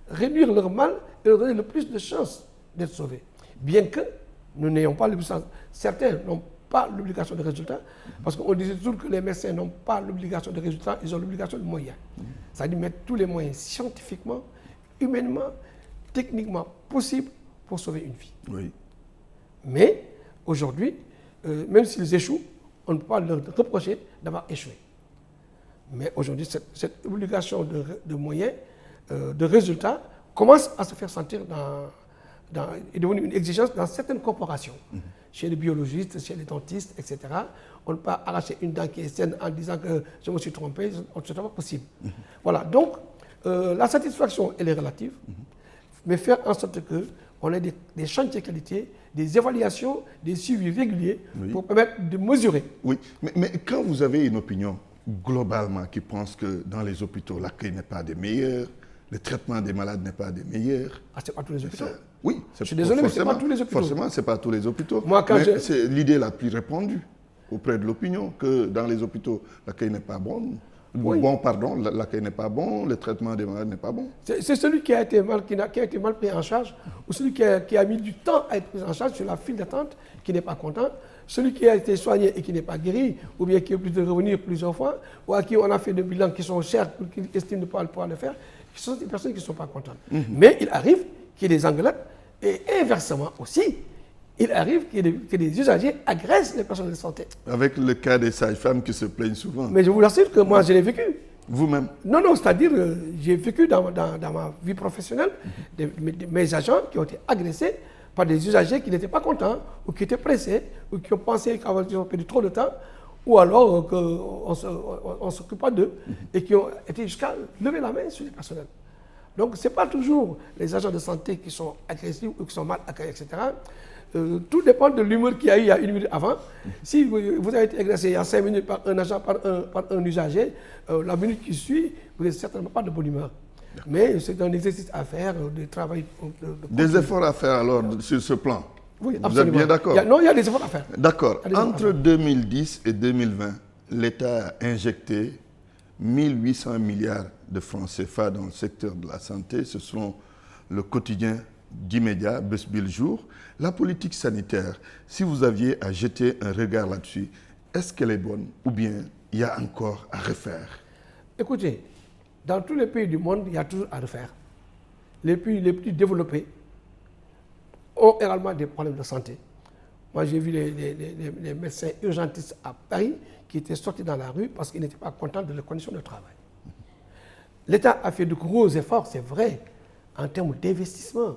réduire leur mal et leur donner le plus de chances d'être sauvés. Bien que nous n'ayons pas l'obligation, certains n'ont pas l'obligation de résultat, parce qu'on disait toujours que les médecins n'ont pas l'obligation de résultat, ils ont l'obligation de moyens. C'est-à-dire mettre tous les moyens scientifiquement, humainement, techniquement possibles pour sauver une vie. Oui. Mais aujourd'hui, même s'ils échouent, on ne peut pas leur reprocher d'avoir échoué. Mais aujourd'hui, cette obligation de moyens, de résultats, commence à se faire sentir est devenue une exigence dans certaines corporations. Chez les biologistes, chez les dentistes, etc. On ne peut pas arracher une dent qui est saine en disant que je me suis trompé, ce n'est pas possible. Voilà, donc la satisfaction, elle est relative, mais faire en sorte qu'on ait des chantiers qualité, des évaluations, des suivis réguliers pour permettre de mesurer. Oui, mais quand vous avez une opinion globalement qui pense que dans les hôpitaux, l'accueil n'est pas des meilleurs, le traitement des malades n'est pas des meilleurs. Ah, c'est pas tous les hôpitaux. Oui, je suis désolé, mais ce n'est pas tous les hôpitaux. Forcément, ce n'est pas tous les hôpitaux. Moi, mais c'est l'idée la plus répandue auprès de l'opinion, que dans les hôpitaux, l'accueil n'est pas bon. L'accueil n'est pas bon, le traitement des malades n'est pas bon. C'est celui qui a été mal pris en charge, ou celui qui a mis du temps à être pris en charge sur la file d'attente, qui n'est pas content, celui qui a été soigné et qui n'est pas guéri, ou bien qui est obligé de revenir plusieurs fois, ou à qui on a fait des bilans qui sont chers, qui estiment ne pas pouvoir le faire, ce sont des personnes qui ne sont pas contentes. Mais il arrive qu'il y ait des engueulades, et inversement aussi, il arrive que des usagers agressent les personnes de santé. Avec le cas des sages-femmes qui se plaignent souvent. Mais je vous assure que moi, je l'ai vécu. Vous-même? Non, c'est-à-dire, j'ai vécu dans ma vie professionnelle mes agents qui ont été agressés par des usagers qui n'étaient pas contents, ou qui étaient pressés, ou qui ont pensé qu'ils ont perdu trop de temps, ou alors qu'on ne s'occupe pas d'eux, et qui ont été jusqu'à lever la main sur les personnels. Donc, ce n'est pas toujours les agents de santé qui sont agressifs ou qui sont mal accueillis, etc. Tout dépend de l'humeur qu'il y a eu il y a une minute avant. Si vous avez été agressé il y a 5 minutes par un agent, par un usager, la minute qui suit, vous n'êtes certainement pas de bonne humeur. Mais c'est un exercice à faire, de travail. Des efforts à faire alors sur ce plan. Oui, vous absolument. Êtes bien d'accord? Non, il y a des efforts à faire. D'accord. Entre 2010 et 2020, l'État a injecté 1800 milliards de francs CFA dans le secteur de la santé. Ce sont le quotidien d'immédiat, Besbil Jour. La politique sanitaire, si vous aviez à jeter un regard là-dessus, est-ce qu'elle est bonne ou bien il y a encore à refaire? Écoutez, dans tous les pays du monde, il y a toujours à refaire. Les pays les plus développés ont également des problèmes de santé. Moi, j'ai vu les médecins urgentistes à Paris qui étaient sortis dans la rue parce qu'ils n'étaient pas contents de leurs conditions de travail. L'État a fait de gros efforts, c'est vrai, en termes d'investissement,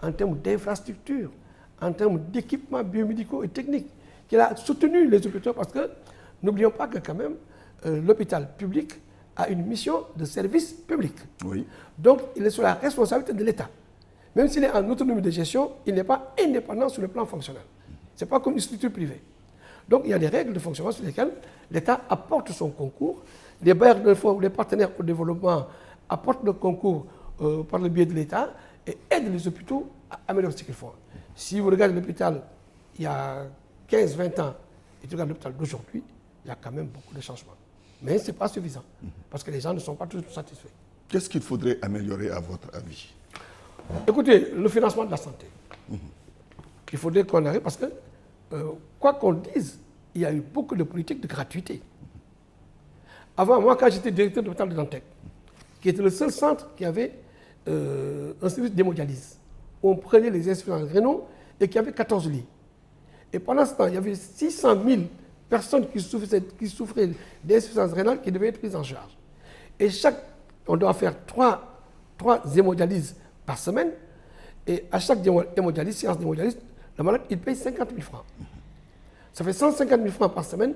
en termes d'infrastructures, en termes d'équipements biomédicaux et techniques, qu'il a soutenu les hôpitaux parce que n'oublions pas que quand même l'hôpital public a une mission de service public. Oui. Donc il est sur la responsabilité de l'État. Même s'il est en autonomie de gestion, il n'est pas indépendant sur le plan fonctionnel. Ce n'est pas comme une structure privée. Donc il y a des règles de fonctionnement sur lesquelles l'État apporte son concours. Les bailleurs de fonds ou les partenaires au développement apportent le concours par le biais de l'État et aident les hôpitaux à améliorer ce qu'ils font. Si vous regardez l'hôpital il y a 15-20 ans et tu regardes l'hôpital d'aujourd'hui, il y a quand même beaucoup de changements. Mais ce n'est pas suffisant, parce que les gens ne sont pas toujours satisfaits. Qu'est-ce qu'il faudrait améliorer à votre avis? Écoutez, le financement de la santé. Il faudrait qu'on arrive, parce que, quoi qu'on dise, il y a eu beaucoup de politiques de gratuité. Avant, moi, quand j'étais directeur de l'hôpital de Dantec, qui était le seul centre qui avait un service d'hémodialyse, où on prenait les insuffisants rénaux et qui avait 14 lits. Et pendant ce temps, il y avait 600 000 personnes qui souffraient d'insuffisance rénale qui devaient être prises en charge. Et on doit faire trois hémodialyses par semaine. Et à chaque séance d'hémodialyse, le malade, il paye 50 000 francs. Ça fait 150 000 francs par semaine.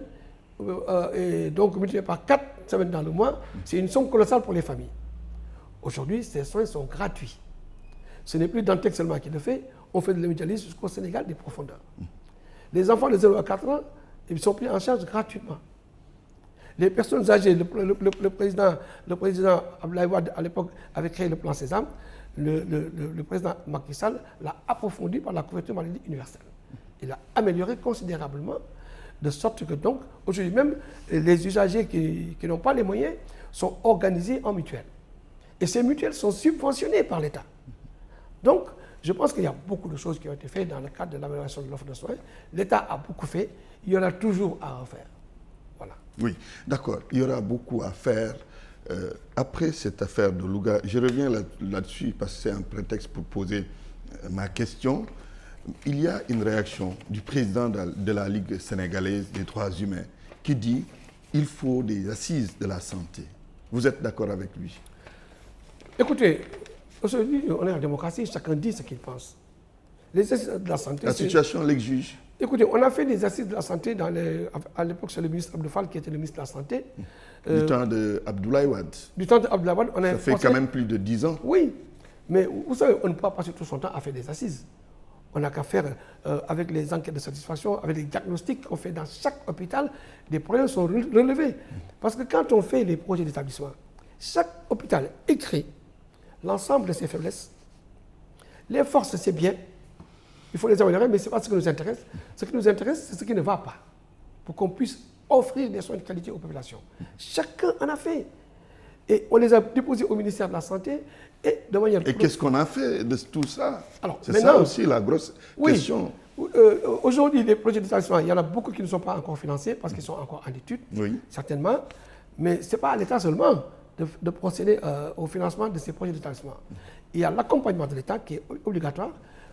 Et donc, multiplié par 4 semaines dans le mois, c'est une somme colossale pour les familles. Aujourd'hui, ces soins sont gratuits. Ce n'est plus Dantec seulement qui le fait. On fait de l'hémodialyse jusqu'au Sénégal des profondeurs. Les enfants de 0 à 4 ans, ils sont pris en charge gratuitement. Les personnes âgées, le président Abdoulaye Wade, à l'époque, avait créé le plan Sésame. Le président Macky Sall l'a approfondi par la couverture maladie universelle. Il a amélioré considérablement, de sorte que donc, aujourd'hui même, les usagers qui n'ont pas les moyens sont organisés en mutuelles. Et ces mutuelles sont subventionnées par l'État. Donc, je pense qu'il y a beaucoup de choses qui ont été faites dans le cadre de l'amélioration de l'offre de soins. L'État a beaucoup fait, il y en a toujours à refaire. Voilà. Oui, d'accord, il y aura beaucoup à faire. Après cette affaire de Louga, je reviens là-dessus parce que c'est un prétexte pour poser ma question. Il y a une réaction du président de la Ligue sénégalaise des droits humains qui dit qu'il faut des assises de la santé. Vous êtes d'accord avec lui? Écoutez, aujourd'hui, on est en démocratie, chacun dit ce qu'il pense. Les assises de la santé... La situation l'exige. Écoutez, on a fait des assises de la santé à l'époque, c'est le ministre Abdou Fall qui était le ministre de la Santé. Du temps d'Abdoulaye Wade. Du temps d'Abdoulaye Wade, on a... Ça fait quand même plus de 10 ans. Oui, mais vous savez, on ne peut pas passer tout son temps à faire des assises. On n'a qu'à faire, avec les enquêtes de satisfaction, avec les diagnostics qu'on fait dans chaque hôpital, des problèmes sont relevés. Parce que quand on fait les projets d'établissement, chaque hôpital écrit l'ensemble de ses faiblesses. Les forces, c'est bien. Il faut les améliorer, mais ce n'est pas ce qui nous intéresse. Ce qui nous intéresse, c'est ce qui ne va pas. Pour qu'on puisse offrir des soins de qualité aux populations. Chacun en a fait. Et on les a déposés au ministère de la Santé et de manière... Et qu'est-ce qu'on a fait de tout ça? C'est maintenant, ça aussi la grosse question. Aujourd'hui, les projets d'établissement, il y en a beaucoup qui ne sont pas encore financés parce qu'ils sont encore en étude, certainement. Mais ce n'est pas à l'État seulement de procéder au financement de ces projets d'établissement. Il y a l'accompagnement de l'État qui est obligatoire.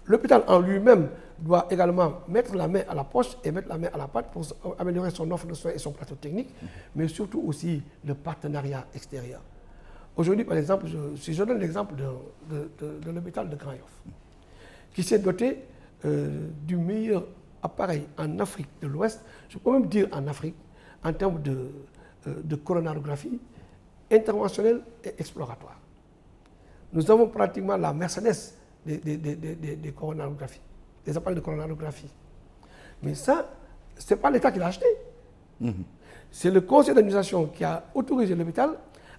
L'hôpital en lui-même doit également mettre la main à la poche et mettre la main à la pâte pour améliorer son offre de soins et son plateau technique, mais surtout aussi le partenariat extérieur. Aujourd'hui, par exemple, si je donne l'exemple de l'hôpital de Grand Yoff, qui s'est doté du meilleur appareil en Afrique de l'Ouest, je peux même dire en Afrique, en termes de coronarographie, interventionnelle et exploratoire. Nous avons pratiquement la Mercedes des coronarographies, des appareils de coronarographie. Mais ça, ce n'est pas l'État qui l'a acheté. C'est le conseil d'administration qui a autorisé l'hôpital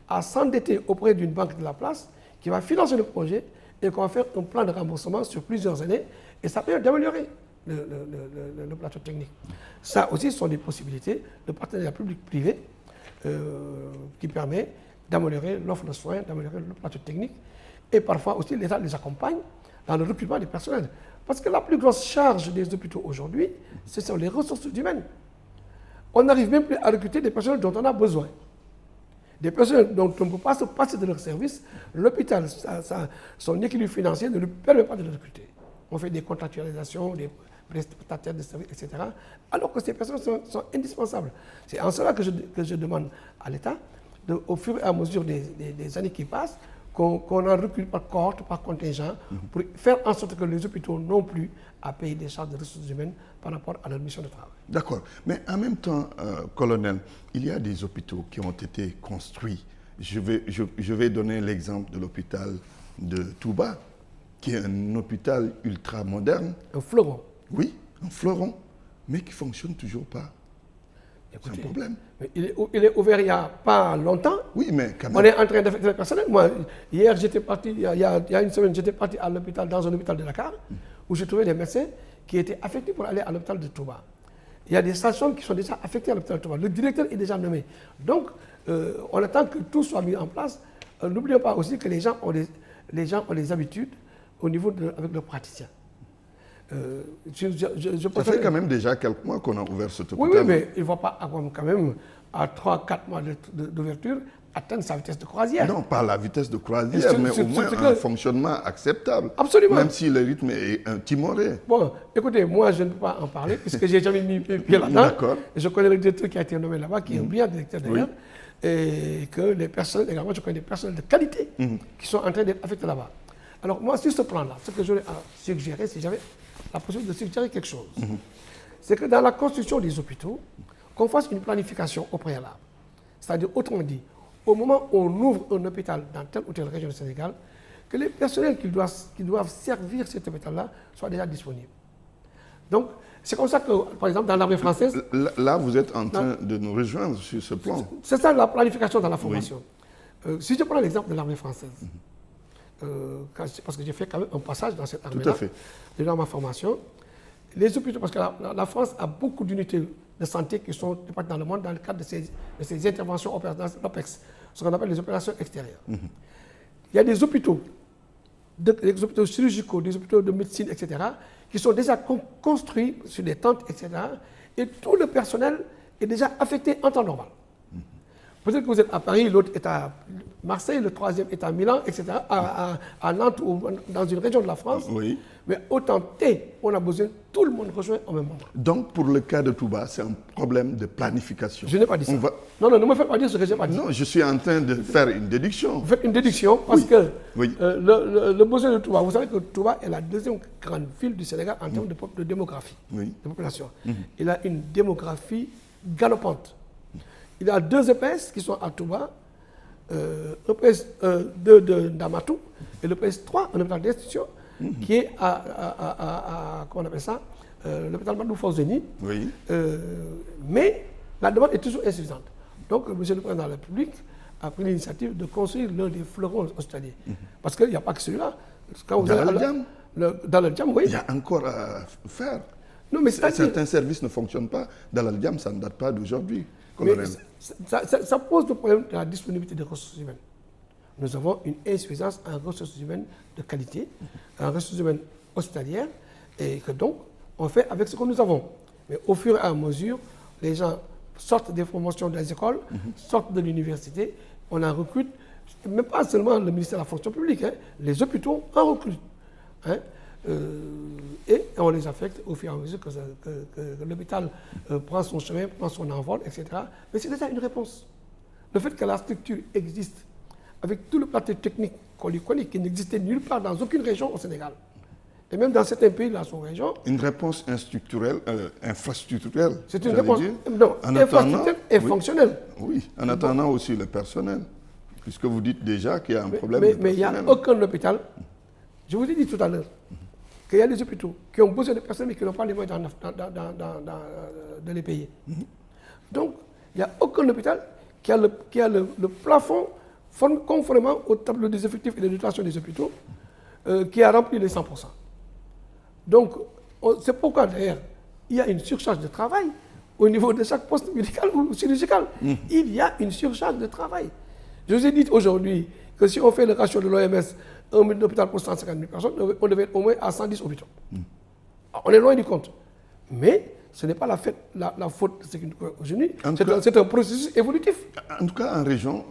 à s'endetter auprès d'une banque de la place qui va financer le projet et qu'on va faire un plan de remboursement sur plusieurs années et ça permet d'améliorer le plateau technique. Ça aussi, ce sont des possibilités de partenariat public-privé qui permet d'améliorer l'offre de soins, d'améliorer le plateau technique. Et parfois aussi, l'État les accompagne dans le recrutement des personnels. Parce que la plus grosse charge des hôpitaux aujourd'hui, ce sont les ressources humaines. On n'arrive même plus à recruter des personnels dont on a besoin. Des personnels dont on ne peut pas se passer de leur service. L'hôpital, son équilibre financier ne lui permet pas de les recruter. On fait des contractualisations, des prestataires de services, etc. Alors que ces personnes sont indispensables. C'est en cela que je demande à l'État, au fur et à mesure des années qui passent, qu'on en recule par cohorte, par contingent, pour faire en sorte que les hôpitaux n'ont plus à payer des charges de ressources humaines par rapport à leur mission de travail. D'accord. Mais en même temps, colonel, il y a des hôpitaux qui ont été construits. Je vais donner l'exemple de l'hôpital de Touba, qui est un hôpital ultra moderne. Un fleuron. Oui, un fleuron, mais qui ne fonctionne toujours pas. C'est un problème. Mais il est ouvert il n'y a pas longtemps. Oui, mais quand même. On est en train d'affecter le personnel. Moi, hier, j'étais parti, il y a une semaine, j'étais parti à l'hôpital, dans un hôpital de Dakar, où j'ai trouvé des médecins qui étaient affectés pour aller à l'hôpital de Touba. Il y a des stations qui sont déjà affectées à l'hôpital de Touba. Le directeur est déjà nommé. Donc, on attend que tout soit mis en place. N'oublions pas aussi que les gens ont des habitudes au niveau avec leurs praticiens. Ça fait quand même déjà quelques mois qu'on a ouvert cet hôpital. Oui, mais il ne va pas quand même, à 3-4 mois d'ouverture, atteindre sa vitesse de croisière. Non, pas la vitesse de croisière, mais au moins un fonctionnement acceptable. Absolument. Même si le rythme est timoré. Bon, écoutez, moi, je ne peux pas en parler, puisque je n'ai jamais mis pied là-dedans. D'accord. Je connais le directeur qui a été nommé là-bas, qui est un brillant directeur d'ailleurs, et que les personnes, également, je connais des personnes de qualité qui sont en train d'être affectées là-bas. Alors, moi, sur ce plan-là, ce que j'aurais à suggérer, si j'avais la possibilité de suggérer quelque chose, c'est que dans la construction des hôpitaux, qu'on fasse une planification au préalable. C'est-à-dire, autrement dit, au moment où on ouvre un hôpital dans telle ou telle région du Sénégal, que les personnels qui doivent servir cet hôpital-là soient déjà disponibles. Donc, c'est comme ça que, par exemple, dans l'armée française... Là, vous êtes en train de nous rejoindre sur ce plan. C'est ça la planification dans la formation. Si je prends l'exemple de l'armée française, parce que j'ai fait quand même un passage dans cette armée-là, dans ma formation, les hôpitaux, parce que la France a beaucoup d'unités de santé qui sont réparties dans le monde dans le cadre de ces interventions opérationnelles, l'OPEX, ce qu'on appelle les opérations extérieures. Il y a des hôpitaux chirurgicaux, des hôpitaux de médecine, etc., qui sont déjà construits sur des tentes, etc., et tout le personnel est déjà affecté en temps normal. Peut-être que vous êtes à Paris, l'autre est à Marseille, le troisième est à Milan, etc., à Nantes ou dans une région de la France. Oui. Mais autant on a besoin, tout le monde rejoint au même moment. Donc, pour le cas de Touba, c'est un problème de planification. Je n'ai pas dit ça. Non, ne me faites pas dire ce que je n'ai pas dit. Non, je suis en train de faire une déduction. Vous faites une déduction parce que le besoin de Touba, vous savez que Touba est la deuxième grande ville du Sénégal en termes de démographie, de population. Il a une démographie galopante. Il y a 2 EPS qui sont à Touba, EPS 2 de Ndamatou et l'EPS 3, un hôpital d'institution, qui est comment on appelle ça, l'hôpital Madou Fawzeni. Oui. Mais la demande est toujours insuffisante. Donc, M. le Président de la République a pris l'initiative de construire l'un des fleurons hospitaliers. Parce qu'il n'y a pas que celui-là. Dans le Djam. Dans le Djam, oui. Il y a encore à faire. Non, mais certains services ne fonctionnent pas. Dans le Djam, ça ne date pas d'aujourd'hui. Ça pose le problème de la disponibilité des ressources humaines. Nous avons une insuffisance en ressources humaines de qualité, en ressources humaines hospitalières, et que donc, on fait avec ce que nous avons. Mais au fur et à mesure, les gens sortent des formations des écoles, sortent de l'université, on en recrute, même pas seulement le ministère de la fonction publique, les hôpitaux en recrutent. Et on les affecte au fur et à mesure que l'hôpital prend son chemin, prend son envol, etc. Mais c'est déjà une réponse. Le fait que la structure existe, avec tout le plateau technique qu'on lui connaît, qui n'existait nulle part dans aucune région au Sénégal, et même dans certains pays dans son région. Une réponse infrastructurelle. C'est une réponse infrastructurelle et fonctionnelle. Oui, en attendant aussi le personnel, puisque vous dites déjà qu'il y a un problème de personnel. Mais il n'y a aucun hôpital. Je vous ai dit tout à l'heure qu'il y a des hôpitaux qui ont besoin de personnel mais qui n'ont pas les moyens de les payer. Donc, il n'y a aucun hôpital qui a le plafond conformément au tableau des effectifs et des dotations des hôpitaux qui a rempli les 100%. Donc, c'est pourquoi d'ailleurs, il y a une surcharge de travail au niveau de chaque poste médical ou chirurgical. Il y a une surcharge de travail. Je vous ai dit aujourd'hui que si on fait le ratio de l'OMS, un hôpital pour 150 000 personnes, on devait être au moins à 110 hôpitaux. On est loin du compte. Mais ce n'est pas la faute de ce qui nous occupent aujourd'hui. C'est un processus évolutif. En tout cas, en région,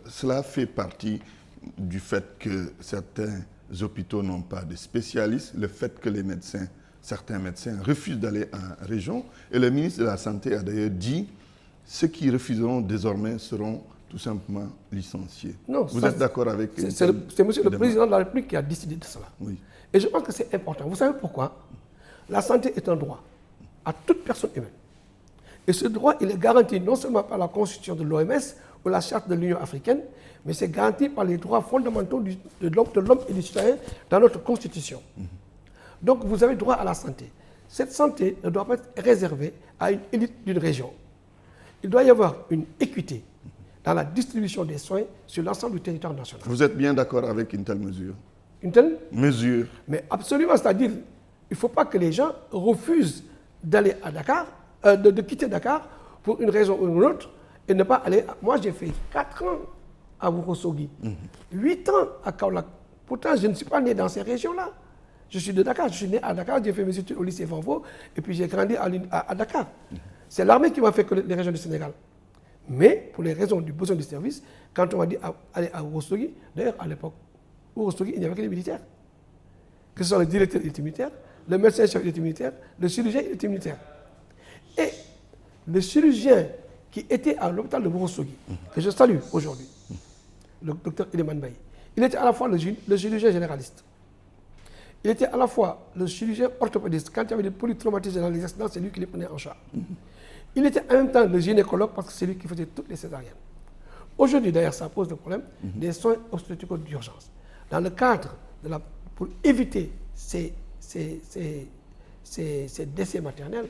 cela fait partie du fait que certains hôpitaux n'ont pas de spécialistes, le fait que certains médecins refusent d'aller en région. Et le ministre de la Santé a d'ailleurs dit ceux qui refuseront désormais seront tout simplement licenciés. Non, vous êtes d'accord avec c'est monsieur le Président de la République qui a décidé de cela. Oui. Et je pense que c'est important. Vous savez pourquoi? La santé est un droit à toute personne humaine. Et ce droit, il est garanti non seulement par la Constitution de l'OMS ou la Charte de l'Union africaine, mais c'est garanti par les droits fondamentaux de l'homme et du citoyen dans notre Constitution. Donc vous avez droit à la santé. Cette santé ne doit pas être réservée à une élite d'une région. Il doit y avoir une équité dans la distribution des soins sur l'ensemble du territoire national. Vous êtes bien d'accord avec une telle mesure? Une telle mesure? Mais absolument, c'est-à-dire, il ne faut pas que les gens refusent d'aller à Dakar, de quitter Dakar pour une raison ou une autre, et ne pas aller... Moi, j'ai fait 4 ans à Wourossogui, 8 ans à Kaolack. Pourtant, je ne suis pas né dans ces régions-là. Je suis de Dakar, je suis né à Dakar, j'ai fait mes études au lycée Vanvo, et puis j'ai grandi à Dakar. C'est l'armée qui m'a fait connaître les régions du Sénégal. Mais pour les raisons du besoin du service, quand on m'a dit aller à Ourossogui, d'ailleurs à l'époque, Ourossogui, il n'y avait que les militaires. Que ce soit le directeur, il était militaire, le médecin-chef, il était militaire, le chirurgien, il était militaire. Et le chirurgien qui était à l'hôpital de Ourossogui, que je salue aujourd'hui, le docteur Ileman Baye, il était à la fois le chirurgien généraliste. Il était à la fois le chirurgien orthopédiste. Quand il y avait des polytraumatismes dans les accidents, c'est lui qui les prenait en charge. Il était en même temps le gynécologue parce que c'est lui qui faisait toutes les césariennes. Aujourd'hui, d'ailleurs, ça pose le problème des soins obstétricaux d'urgence. Dans le cadre pour éviter ces décès maternels,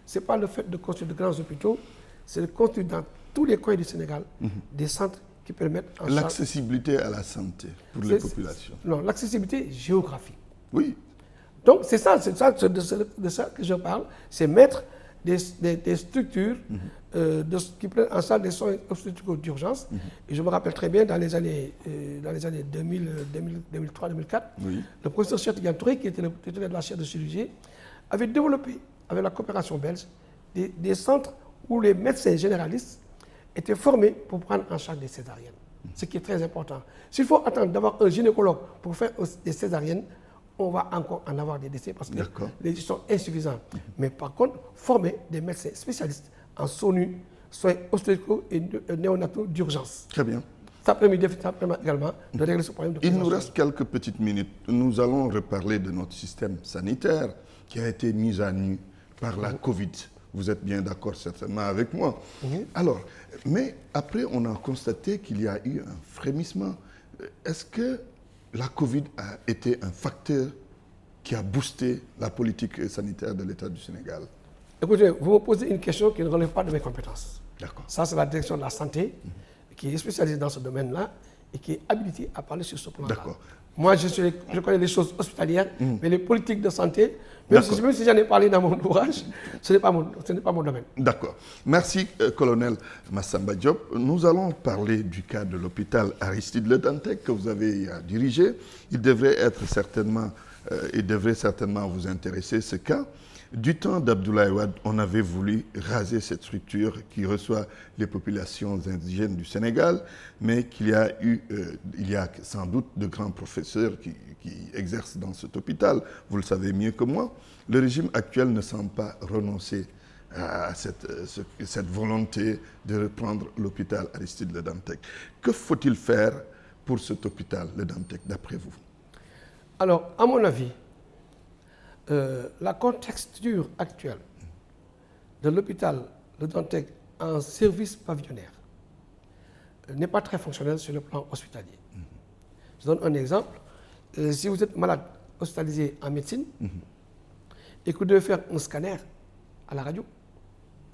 ce n'est pas le fait de construire de grands hôpitaux, c'est de construire dans tous les coins du Sénégal des centres qui permettent en charge... L'accessibilité à la santé pour les populations. Non, l'accessibilité géographique. Oui. Donc c'est de ça que je parle, c'est mettre des structures qui prennent en charge des soins obstétricaux d'urgence. Et je me rappelle très bien, dans les années 2003-2004, le professeur Cheikh Tidiane Touré, qui était le titulaire de la chaire de chirurgie, avait développé, avec la coopération belge, des centres où les médecins généralistes étaient formés pour prendre en charge des césariennes. Ce qui est très important. S'il faut attendre d'avoir un gynécologue pour faire des césariennes, on va encore en avoir des décès parce que les lits sont insuffisants. Mais par contre, former des médecins spécialistes en SONU, soins obstétricaux et néonataux d'urgence. Très bien. Ça permet également de régler ce problème de Il nous reste quelques petites minutes. Nous allons reparler de notre système sanitaire qui a été mis à nu par la Covid. Vous êtes bien d'accord certainement avec moi. Alors, mais après, on a constaté qu'il y a eu un frémissement. Est-ce que la Covid a été un facteur qui a boosté la politique sanitaire de l'État du Sénégal? Écoutez, vous me posez une question qui ne relève pas de mes compétences. D'accord. Ça, c'est la direction de la santé qui est spécialisée dans ce domaine-là et qui est habilitée à parler sur ce plan-là. D'accord. Moi, je connais les choses hospitalières, mais les politiques de santé, même si j'en ai parlé dans mon ouvrage, ce n'est pas mon domaine. D'accord. Merci, colonel Massamba Diop. Nous allons parler du cas de l'hôpital Aristide Le Dantec que vous avez dirigé. Il devrait certainement vous intéresser, ce cas. Du temps d'Abdoulaye Wade, on avait voulu raser cette structure qui reçoit les populations indigènes du Sénégal, mais qu'il y a sans doute de grands professeurs qui exercent dans cet hôpital. Vous le savez mieux que moi. Le régime actuel ne semble pas renoncer à cette volonté de reprendre l'hôpital Aristide Le Dantec. Que faut-il faire pour cet hôpital Le Dantec, d'après vous? Alors, à mon avis, la contexture actuelle de l'hôpital Le Dantec en service pavillonnaire n'est pas très fonctionnelle sur le plan hospitalier. Je donne un exemple. Si vous êtes malade hospitalisé en médecine et que vous devez faire un scanner à la radio,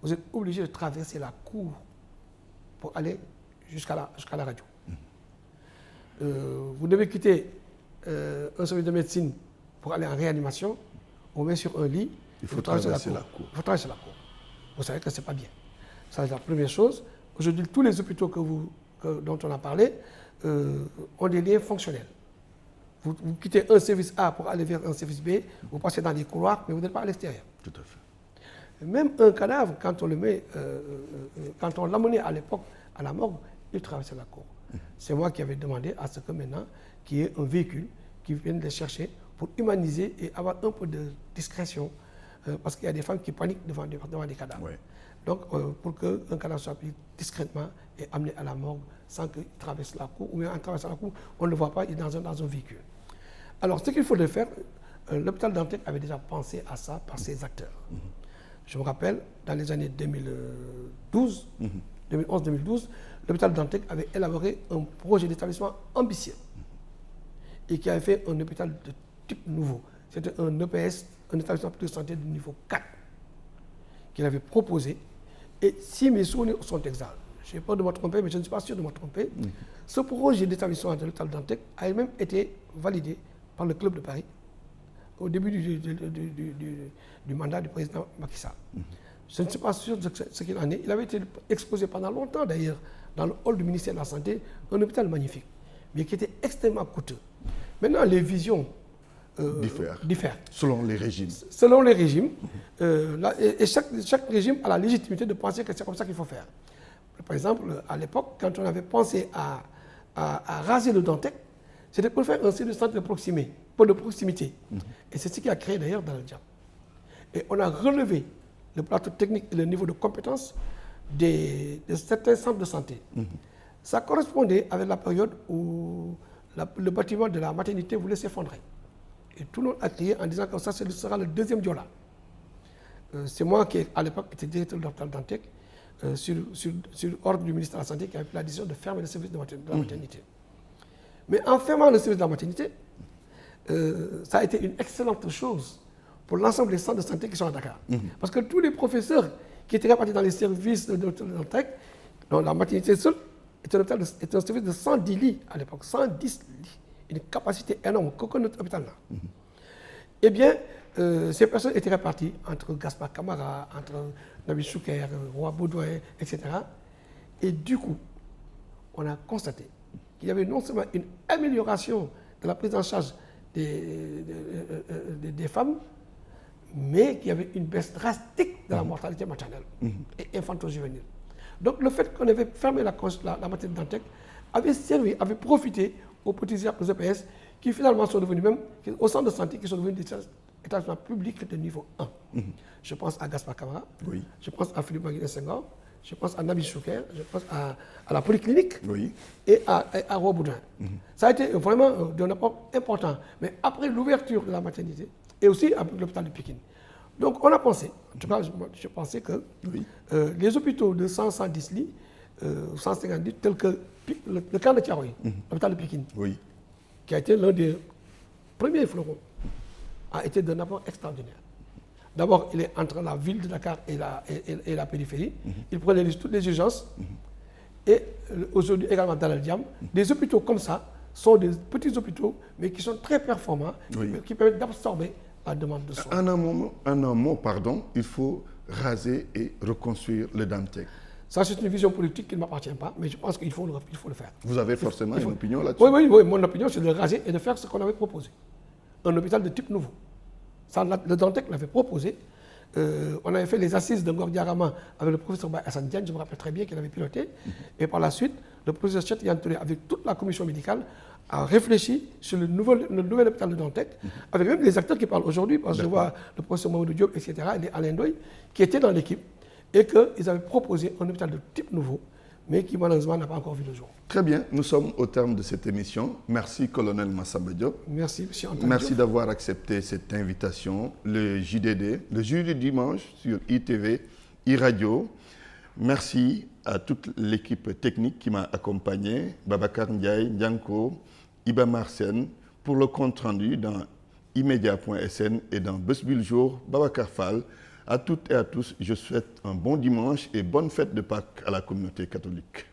vous êtes obligé de traverser la cour pour aller jusqu'à la radio. Vous devez quitter un service de médecine pour aller en réanimation. On met sur un lit, il faut traverser la cour. Il faut traverser la cour. Vous savez que ce n'est pas bien. Ça, c'est la première chose. Aujourd'hui, tous les hôpitaux dont on a parlé ont des liens fonctionnels. Vous quittez un service A pour aller vers un service B, vous passez dans des couloirs, mais vous n'êtes pas à l'extérieur. Tout à fait. Même un cadavre, quand on l'amenait à l'époque à la morgue, il traversait la cour. C'est moi qui avais demandé à ce que maintenant, qu'il y ait un véhicule qui vienne les chercher pour humaniser et avoir un peu de discrétion, parce qu'il y a des femmes qui paniquent devant des cadavres. Ouais. Donc, pour qu'un cadavre soit pris discrètement et amené à la morgue sans qu'il traverse la cour, ou bien en traversant la cour, on ne le voit pas, il est dans un véhicule. Alors, ce qu'il faudrait faire, l'hôpital Dantec avait déjà pensé à ça par ses acteurs. Je me rappelle, dans les années 2011-2012, l'hôpital Dantec avait élaboré un projet d'établissement ambitieux et qui avait fait un hôpital de type nouveau. C'était un EPS, un établissement de santé de niveau 4, qu'il avait proposé. Et si mes souvenirs sont exacts, je n'ai pas de me tromper, mais je ne suis pas sûr de me tromper, ce projet d'établissement de l'hôpital Dantec a même été validé par le Club de Paris au début du mandat du président Macky Sall. Je ne suis pas sûr de ce qu'il en est. Il avait été exposé pendant longtemps d'ailleurs dans le hall du ministère de la Santé, un hôpital magnifique, mais qui était extrêmement coûteux. Maintenant, les visions diffèrent selon les régimes. Selon les régimes, et chaque régime a la légitimité de penser que c'est comme ça qu'il faut faire. Par exemple, à l'époque, quand on avait pensé à raser le Dantec, c'était pour faire un service de proximité. Et c'est ce qui a créé d'ailleurs dans le Diam. Et on a relevé le plateau technique et le niveau de compétence de certains centres de santé. Ça correspondait avec la période où le bâtiment de la maternité voulait s'effondrer. Et tout le monde a crié en disant que ça ce sera le deuxième Diola. C'est moi qui, à l'époque, était directeur de l'hôpital Dantec, sur ordre du ministre de la Santé, qui avait pris la décision de fermer le service de la maternité. Mais en fermant le service de la maternité, ça a été une excellente chose pour l'ensemble des centres de santé qui sont à Dakar. Parce que tous les professeurs qui étaient répartis dans les services de Dantec, dans la maternité seule, était un service de 110 lits à l'époque, 110 lits, une capacité énorme qu'aucun autre hôpital n'a. Eh bien, ces personnes étaient réparties entre Gaspard Camara, entre Nabil Chouker, Roi Baudouin, etc. Et du coup, on a constaté qu'il y avait non seulement une amélioration de la prise en charge des femmes, mais qu'il y avait une baisse drastique de la mortalité maternelle et infanto-juvénile. Donc le fait qu'on avait fermé la maternité de Dantec avait profité aux petits EPS qui finalement sont devenus même, au centre de santé, qui sont devenus des établissements publics de niveau 1. Je pense à Gaspard Camara, je pense à Philippe Maguilène Senghor, je pense à Nabil Chouker, je pense à la polyclinique et à Roi Baudouin. Ça a été vraiment d'un apport important. Mais après l'ouverture de la maternité, et aussi avec l'hôpital de Pékin. Donc on a pensé, en tout cas je pensais que les hôpitaux de 110 lits, 150 lits, tels que le camp de Tiaroy, l'hôpital de Pékin, qui a été l'un des premiers fleurons, a été d'un apport extraordinaire. D'abord, il est entre la ville de Dakar et la périphérie. Il prenait toutes les urgences. Et aujourd'hui, également dans le Diam, des hôpitaux comme ça sont des petits hôpitaux, mais qui sont très performants, qui permettent d'absorber la demande de soins. En un mot, il faut raser et reconstruire le Dantec. Ça, c'est une vision politique qui ne m'appartient pas, mais je pense qu'il faut le faire. Vous avez forcément une opinion là-dessus? Oui, mon opinion, c'est de raser et de faire ce qu'on avait proposé. Un hôpital de type nouveau. Ça, le Dantec l'avait proposé. On avait fait les assises de Ngor-Diarama avec le professeur Hassan Diagne, je me rappelle très bien qu'il avait piloté. Et par la suite, le professeur Chet Yantouré, avec toute la commission médicale, a réfléchi sur le nouvel hôpital de Dantec, avec même les acteurs qui parlent aujourd'hui, parce que je vois le professeur Mamadou Diop, etc., et Alain Ndoye, qui étaient dans l'équipe, et qu'ils avaient proposé un hôpital de type nouveau, mais qui malheureusement n'a pas encore vu le jour. Très bien, nous sommes au terme de cette émission. Merci, colonel Massamba Diop. Merci, monsieur Antoine. Merci d'avoir accepté cette invitation. Le JDD, le jeudi dimanche sur ITV, iRadio. Merci à toute l'équipe technique qui m'a accompagné, Babacar Ndiaye, Ndianko, Iba Marsen, pour le compte rendu dans immedia.sn et dans Busbil Jour, Babacar Fall. À toutes et à tous, je souhaite un bon dimanche et bonne fête de Pâques à la communauté catholique.